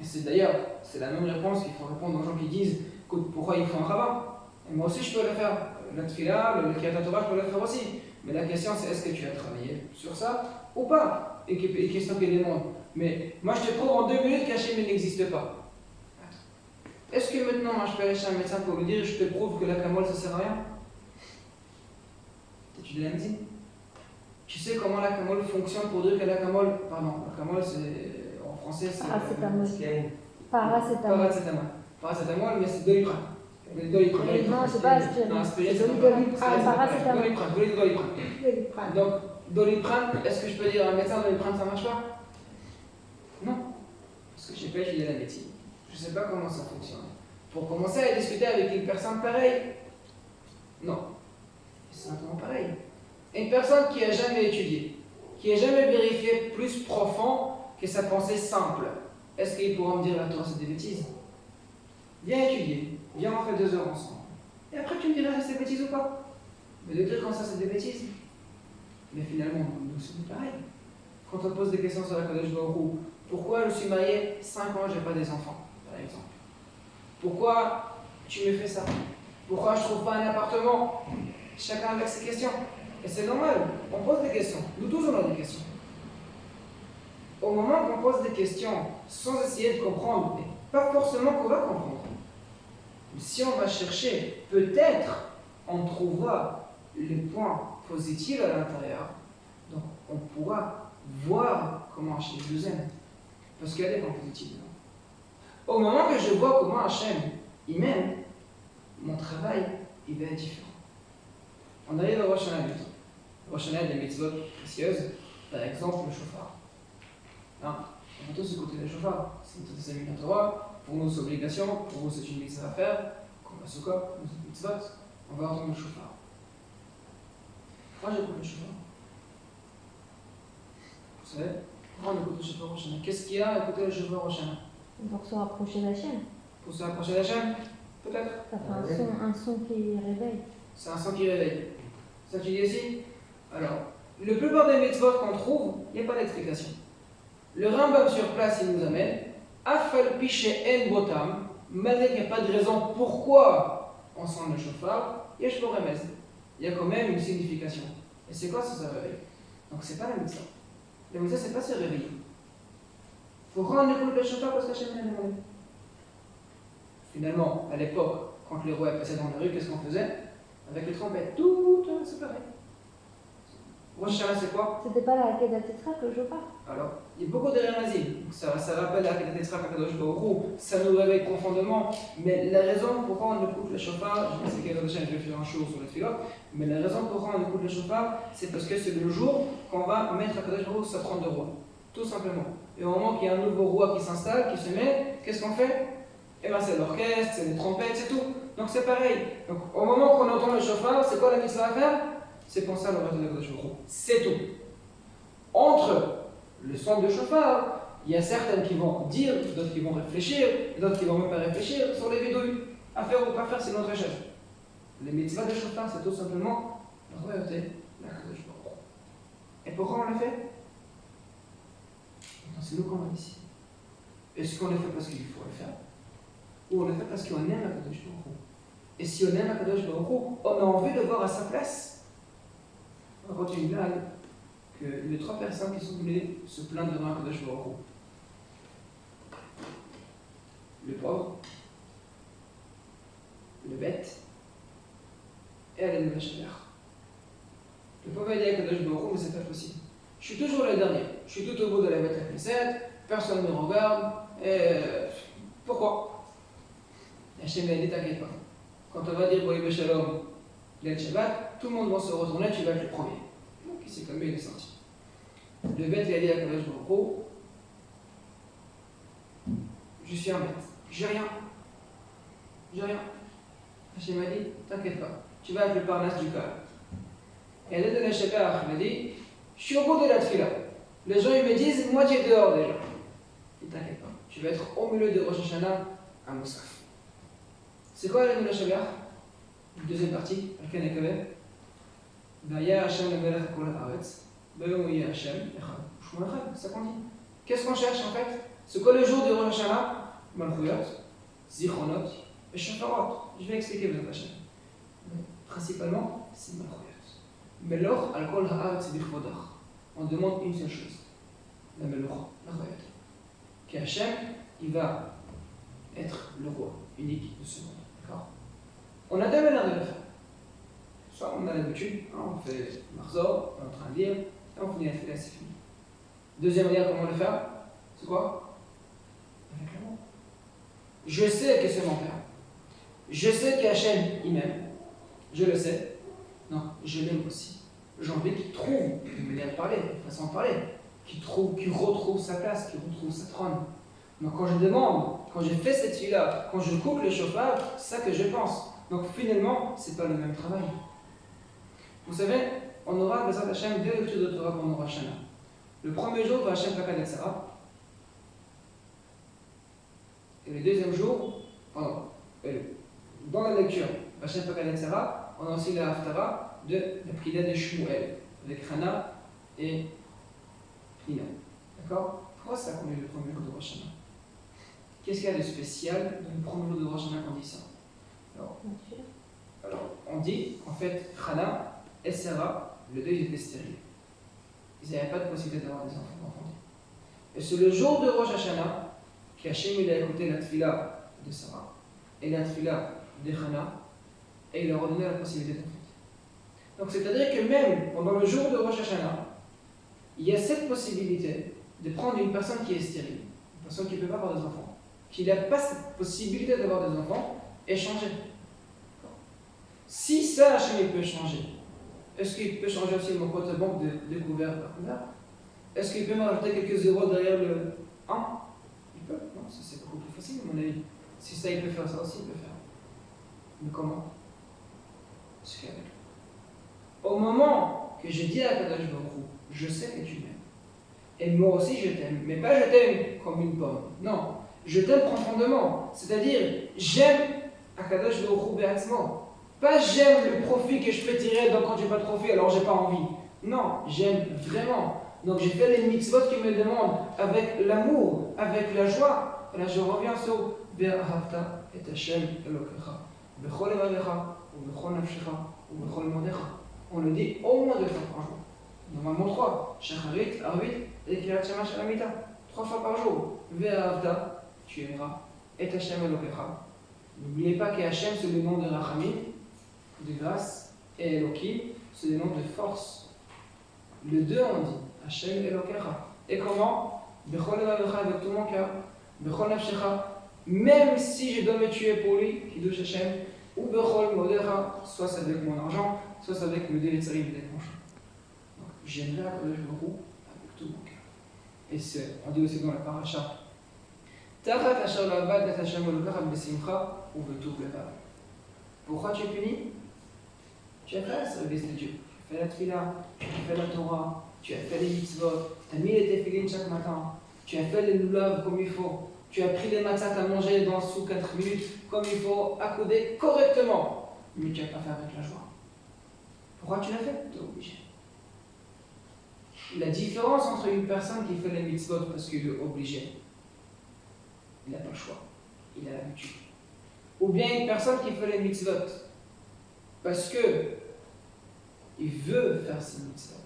Et c'est d'ailleurs, c'est la même réponse qu'il faut répondre aux gens qui disent, écoute, pourquoi il faut un rabbin? Et moi aussi je peux le faire. La tfila, le Kriyat Torah, je peux le faire aussi. Mais la question c'est, est-ce que tu as travaillé sur ça ou pas? Et question qu'il demande. Mais moi je te prouve en 2 minutes qu'Hachem n'existe pas. Est-ce que maintenant moi, je peux aller chez un médecin pour lui dire je te prouve que la camole ça sert à rien? Tu étudies la médecine? Tu sais comment la camole fonctionne pour dire que la camole. Pardon, la camole c'est. En français c'est. Paracétamol. Paracétamol. Paracétamol, mais c'est Doliprane. Doliprane. Non, c'est pas aspirine. Non, aspirine, C'est Doliprane. Paracétamol. Doliprane. Donc, Doliprane, est-ce que je peux dire à un médecin Doliprane ça marche pas? Non. Parce que je n'ai pas étudié la médecine. Je ne sais pas comment ça fonctionne. Pour commencer à discuter avec une personne pareille, non. C'est simplement pareil. Une personne qui n'a jamais étudié, qui n'a jamais vérifié plus profond que sa pensée simple, est-ce qu'il pourra me dire la Torah c'est des bêtises? Viens étudier, viens en faire 2 heures ensemble. Et après tu me diras si c'est bêtise ou pas. Mais de dire comme ça, c'est des bêtises. Mais finalement, nous sommes pareil. Quand on pose des questions sur la Kadosh Baruch Hu, pourquoi je suis marié 5 ans, je n'ai pas des enfants, par exemple? Pourquoi tu me fais ça? Pourquoi je ne trouve pas un appartement? Chacun avec ses questions. Et c'est normal, on pose des questions. Nous tous, on a des questions. Au moment qu'on pose des questions, sans essayer de comprendre, et pas forcément qu'on va comprendre, mais si on va chercher, peut-être on trouvera les points positifs à l'intérieur. Donc on pourra voir comment Hachem nous aime. Parce qu'il y a des points positifs. Au moment que je vois comment Hachem il m'aime, mon travail il va être différent. On arrive à Rosh Hashanah bientôt. Rosh Hashanah, des mitzvot précieuses, par exemple le shofar. Hein? On va tous écouter le shofar. C'est une tradition de la Torah. Pour nous, c'est obligation. Pour vous, c'est une mitzvah à faire. Comme la Sukkot, pour nous, c'est une mitzvot. On va entendre le shofar. Pourquoi j'écoute le shofar? Vous savez, pourquoi on écoute le shofar Rosh Hashanah? Qu'est-ce qu'il y a à écouter le shofar Rosh Hashanah? Pour se rapprocher d'Hachem. Pour se rapprocher d'Hachem? Peut-être. Ça fait un son qui réveille. C'est un son qui réveille. C'est ça que tu dis ici? Alors, le plupart des mitzvot qu'on trouve, il n'y a pas d'explication. Le Rambam sur place, il nous amène Afal piche en botam, malgré qu'il n'y a pas de raison pourquoi on sonne le shofar, yesh bo remez. Il y a quand même une signification. Et c'est quoi ça réveille? Donc c'est pas la mitzvah. La mitzvah, c'est pas se réveiller. Il faut rendre écoute le shofar parce qu'Hachem l'a demandé. Finalement, à l'époque, quand les rois passaient dans la rue, qu'est-ce qu'on faisait? Avec les trompettes, tout c'est pareil. Rosh Hashanah, c'est quoi? C'était pas la Kedat Tetra que je parle. Alors, il y a beaucoup de ramazim. Ça rappelle la Kedat Tetra Kadosh Baruch Hu, ça nous réveille profondément. Mais la raison pourquoi on écoute le shofar, je sais qu'à je vais faire un show sur le philosophe, mais la raison pourquoi on écoute le shofar, c'est parce que c'est le jour qu'on va mettre à Kadosh Baruch Hu sa trône de roi. Tout simplement. Et au moment qu'il y a un nouveau roi qui s'installe, qui se met, qu'est-ce qu'on fait? Eh bien, c'est l'orchestre, c'est les trompettes, c'est tout. Donc c'est pareil. Donc au moment qu'on entend le shofar, c'est quoi la mitzvah à faire? C'est penser à l'oraison de Kadosh Baruch Hu. C'est tout. Entre le son de shofar, il y a certaines qui vont dire, d'autres qui vont réfléchir, et d'autres qui vont même pas réfléchir sur les bidouilles. À faire ou pas faire, c'est notre échelle. Les mitzvahs de shofar, c'est tout simplement la royauté, la Kadosh Baruch Hu. Et pourquoi on l'a fait? C'est nous qu'on l'a ici. Est-ce qu'on le fait parce qu'il faut le faire? Ou on le fait parce qu'on aime la Kadosh Baruch Hu? Et si on aime la Kadosh Baruch Hu, on a envie de voir à sa place. On raconte une blague que les 3 personnes qui sont venues se plaindre devant la Kadosh Baruch Hu. Le pauvre, le bête, et elle est le pauvre a dit à Kadosh Baruch Hu, mais c'est pas possible. Je suis toujours le dernier. Je suis tout au bout de la bête à Knesset, personne ne me regarde, et pourquoi? Hachem a dit, t'inquiète pas. Quand on va dire Boïbe Shalom, l'El Shabbat, tout le monde va se retourner, tu vas être le premier. Donc il s'est calmé, il est sorti. Le bête, il a dit à Kadosh Baruch Hu, je suis un bête, j'ai rien. J'ai rien. Hachem a dit, t'inquiète pas, tu vas être le parnasse du cœur. Et à l'aide de la Shabbat, il a dit, je suis au bout de la tfila. Les gens ils me disent, moi tu es dehors déjà. Et t'inquiète pas, tu vas être au milieu de Rosh Hashanah à Moussaf. C'est quoi la Shabbat? Deuxième partie, Alken Ekave. Vaya Hashem le Melech Kol Haaretz. Bayom Yeh Hashem Echad. Shmuel Echad, ça qu'on dit. Qu'est-ce qu'on cherche en fait? C'est quoi le jour de Rosh Hashanah? Malchuyot, Zichronot et Shafarot. Je vais expliquer votre Hashem. Principalement, c'est Malchuyot. Melech al Kol Haaretz Bichvodach. On demande une seule chose, la Melocha, la royauté. Qu'Hachem, il va être le roi unique de ce monde. D'accord? On a deux manières de le faire. Soit on a l'habitude, on fait Marzor, on est en train de lire, et on finit la fête, c'est fini. Deuxième manière, comment le faire? C'est quoi? Avec l'amour. Je sais que c'est mon père. Je sais qu'Hachem, il m'aime. Je le sais. Non, je l'aime aussi. J'ai envie qu'il trouve une manière de parler, une façon de parler, qu'il retrouve sa place, qu'il retrouve sa trône. Donc quand je demande, quand je fais cette fille-là, quand je coupe le chauffage, c'est ça que je pense. Donc finalement, c'est pas le même travail. Vous savez, on aura besoin d'Hachem 2 lectures de Torah pendant Rosh Hashanah. Le premier jour, Hachem Pakad et Sarah. Et le deuxième jour, dans la lecture, Hachem Pakad et Sarah, on a aussi la Haftara, de la prière de Shmuel, avec Hana et Pnina. D'accord? Pourquoi ça qu'on est le premier jour de Rosh Hashanah? Qu'est-ce qu'il y a de spécial dans le premier jour de Rosh Hashanah qu'on dit ça? Alors, on dit qu'en fait, Hana et Sarah, les deux, ils étaient stériles. Ils n'avaient pas de possibilité d'avoir des enfants d'enfanter. Et c'est le jour de Rosh Hashanah qu'Hachem il a écouté la tfila de Sarah et la tfila de Hana et il leur a donné la possibilité d'enfanter. Donc, c'est-à-dire que même pendant le jour de Rosh Hashanah, il y a cette possibilité de prendre une personne qui est stérile, une personne qui ne peut pas avoir des enfants, qui n'a pas cette possibilité d'avoir des enfants, et changer. Si ça, Hachem, il peut changer, est-ce qu'il peut changer aussi mon compte de banque de couvert par couvert? Est-ce qu'il peut me rajouter quelques zéros derrière le 1? Il peut. Non, ça c'est beaucoup plus facile, à mon avis. Si ça, il peut faire ça aussi, il peut faire. Mais comment? Ce qu'avec. Au moment que je dis à Kadosh Baruch Hu, je sais que tu m'aimes. Et moi aussi je t'aime. Mais pas je t'aime comme une pomme. Non. Je t'aime profondément. C'est-à-dire, j'aime Akadosh Baruch Hu be'atzmo. Pas j'aime le profit que je fais tirer, donc quand j'ai pas de profit, alors j'ai pas envie. Non, j'aime vraiment. Donc j'ai fait les mitzvot qui me demandent avec l'amour, avec la joie. Et là je reviens sur Ve'ahavta et Hashem Elokecha. Bechol evavecha, ou bechol nafshecha, ou bechol modecha. On le dit au moins 2 fois par jour. Normalement 3. Shacharit, Arvit et Kirat Shema Shalamita. 3 fois par jour. Ve'ahavta, tu aimeras. Et Hashem Elokecha. N'oubliez pas que Hashem c'est le nom de Rachamim, de grâce, et Elohim c'est le nom de force. Le 2 on dit Hashem Elokecha. Et comment? Bechol evavecha avec tout mon cœur. Bechol nafshecha. Même si je dois me tuer pour lui, Kiddush Hashem, ou Bechol modecha, soit c'est avec mon argent, soit c'est avec le déletzarim et les penchants. Donc j'aimerais Akadosh Baruch Hu avec tout mon cœur. Et on dit aussi dans la paracha, Tachat asher la'avad et Hashem Elokecha b'simcha ou v'tuv levav. Pourquoi tu es puni? Tu as fait le service de Dieu. Tu as fait la tfila, tu as fait la Torah, tu as fait les mitzvot, tu as mis les tefillin chaque matin, tu as fait les lulav comme il faut, tu as pris les matzahs à manger dans sous 4 minutes comme il faut, accoudé correctement, mais tu n'as pas fait avec la joie. Pourquoi tu l'as fait? Tu es obligé. La différence entre une personne qui fait les mitzvot parce qu'il est obligé, il n'a pas le choix, il a l'habitude. Ou bien une personne qui fait les mitzvot parce que il veut faire ses mitzvot.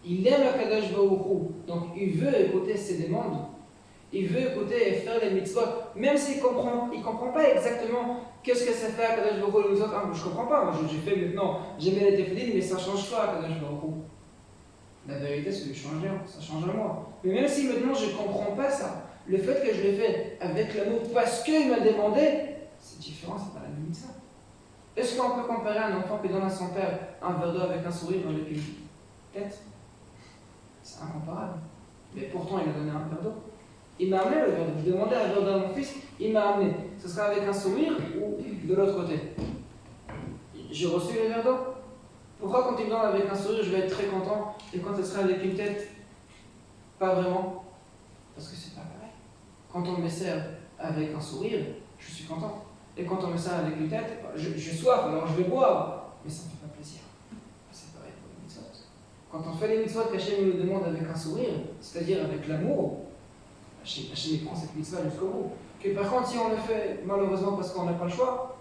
Il aime Akadosh Baruch Hu, donc il veut écouter ses demandes. Il veut écouter et faire les mitzvot, même s'il comprend pas exactement qu'est-ce que ça fait Akadosh Baruch Hu les mitzvot. Ah, je comprends pas, moi j'ai fait maintenant, j'ai mis les tefillin, mais ça change pas Akadosh Baruch Hu. La vérité, c'est de changer, ça change à moi. Mais même si maintenant je comprends pas ça, le fait que je l'ai fait avec l'amour parce qu'il m'a demandé, c'est différent, c'est pas la même mitzvah. Est-ce qu'on peut comparer un enfant qui donne à son père un verre d'eau avec un sourire avec une tête? C'est incomparable. Mais pourtant, il a donné un verre d'eau. Il m'a amené le verre d'eau. Je demandais un verre d'eau à mon fils, il m'a amené. Ce sera avec un sourire ou de l'autre côté? J'ai reçu le verre d'eau. Pourquoi quand il me donne avec un sourire, je vais être très content, et quand ce sera avec une tête, pas vraiment? Parce que c'est pas pareil. Quand on me sert avec un sourire, je suis content. Et quand on me sert avec une tête, j'ai soif, alors je vais boire. Mais ça ne me fait pas plaisir. C'est pareil pour les mitzvot. Quand on fait les mitzvot qu'Hachem nous demande avec un sourire, c'est-à-dire avec l'amour, Hachem prend cette mitzvah jusqu'au bout. Que par contre, si on le fait malheureusement parce qu'on n'a pas le choix,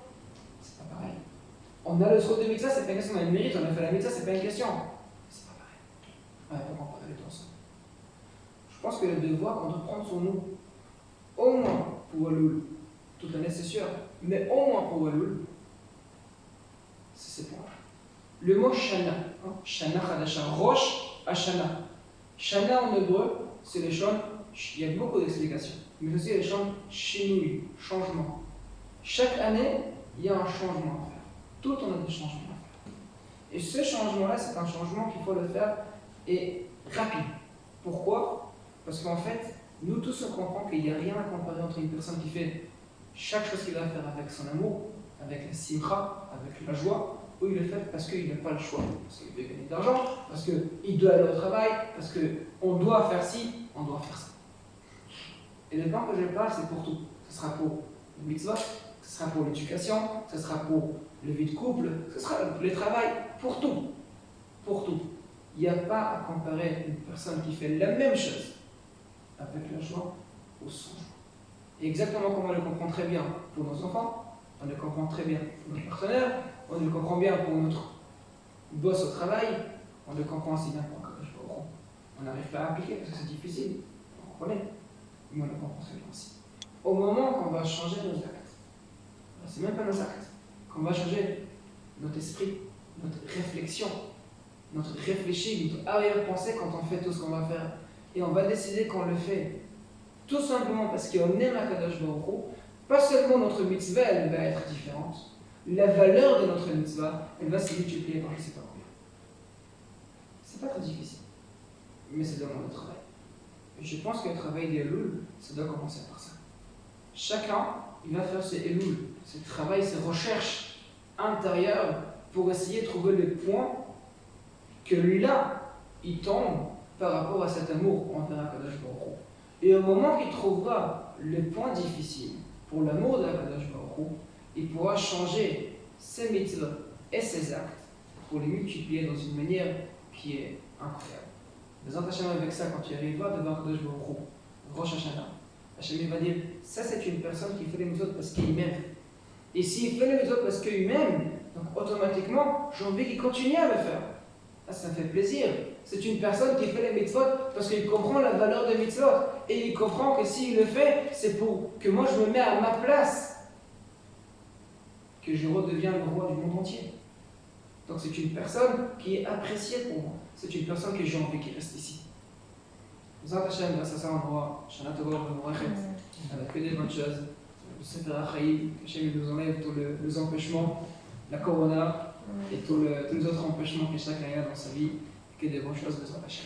c'est pas pareil. On a le srout de mitzvah, c'est pas une question, on a une mérite, on a fait la mitzvah, c'est pas une question. C'est pas pareil. On va pas comparer les deux ensemble. Je pense que le devoir qu'on doit prendre sur nous, au moins pour Elul, toute l'année c'est sûr, mais au moins pour Elul, c'est ces points. Le mot Shana, Shana Chadasha, Rosh Hashanah. Shana en hébreu, c'est les chants, il y a beaucoup d'explications, mais aussi les chants Shinui, changement. Chaque année, il y a un changement à faire. Tout on a des changements à faire. Et ce changement-là, c'est un changement qu'il faut le faire et rapide. Pourquoi? Parce qu'en fait, nous tous on comprend qu'il n'y a rien à comparer entre une personne qui fait chaque chose qu'il va faire avec son amour, avec la simcha, avec la joie, ou il le fait parce qu'il n'a pas le choix, parce qu'il veut gagner de l'argent, parce qu'il doit aller au travail, parce qu'on doit faire ci, on doit faire ça. Et le plan que je parle, c'est pour tout. Ce sera pour le mitzvah, ce sera pour l'éducation, ce sera pour le vie de couple, ce sera pour le travail, pour tout. Pour tout. Il n'y a pas à comparer une personne qui fait la même chose avec la joie ou sans joie. Et exactement comme on le comprend très bien pour nos enfants, on le comprend très bien pour nos partenaires, on le comprend bien pour notre boss au travail, on le comprend aussi bien pour Akadosh Baruch Hu. On n'arrive pas à appliquer parce que c'est difficile, vous comprenez, mais on le comprend très bien aussi. Au moment qu'on va changer nos actes, c'est même pas nos actes, qu'on va changer notre esprit, notre réflexion, notre réfléchir, notre arrière-pensée quand on fait tout ce qu'on va faire, et on va décider qu'on le fait tout simplement parce qu'on aime Akadosh Baruch Hu, pas seulement notre mitzvah, elle va être différente, la valeur de notre mitzvah, elle va se multiplier par je ne sais pas combien. C'est pas très difficile, mais ça demande le travail. Et je pense que le travail des Elul, ça doit commencer par ça. Chacun, il va faire ses Elul, ses travail, ses recherches intérieures pour essayer de trouver le point que là, il tombe par rapport à cet amour envers Akadosh Baruch Hu. Et au moment qu'il trouvera le point difficile pour l'amour de Akadosh Baruch Hu, il pourra changer ses mitzvot et ses actes pour les multiplier dans une manière qui est incroyable. Les Hashem avec ça, quand tu arriveras devant Akadosh Baruch Hu, Rosh Hashanah, Hashem va dire, ça c'est une personne qui fait les mitzvot parce qu'il m'aime. Et s'il fait les mitzvot parce qu'il m'aime, donc automatiquement, j'ai envie qu'il continue à le faire. Ah, ça me fait plaisir. C'est une personne qui fait les mitzvot parce qu'il comprend la valeur des mitzvot. Et il comprend que s'il le fait, c'est pour que moi je me mets à ma place, que je redeviens le roi du monde entier. Donc c'est une personne qui est appréciée pour moi. C'est une personne que j'ai envie qu'il reste ici. Zat Hashem, grâce à ça, on aura Shana Tova, avec que des bonnes choses. Le Sefer HaChaim, Hashem nous enlève tous les empêchements, la corona et tous les autres empêchements que chacun a dans sa vie, que des bonnes choses de Zat Hashem.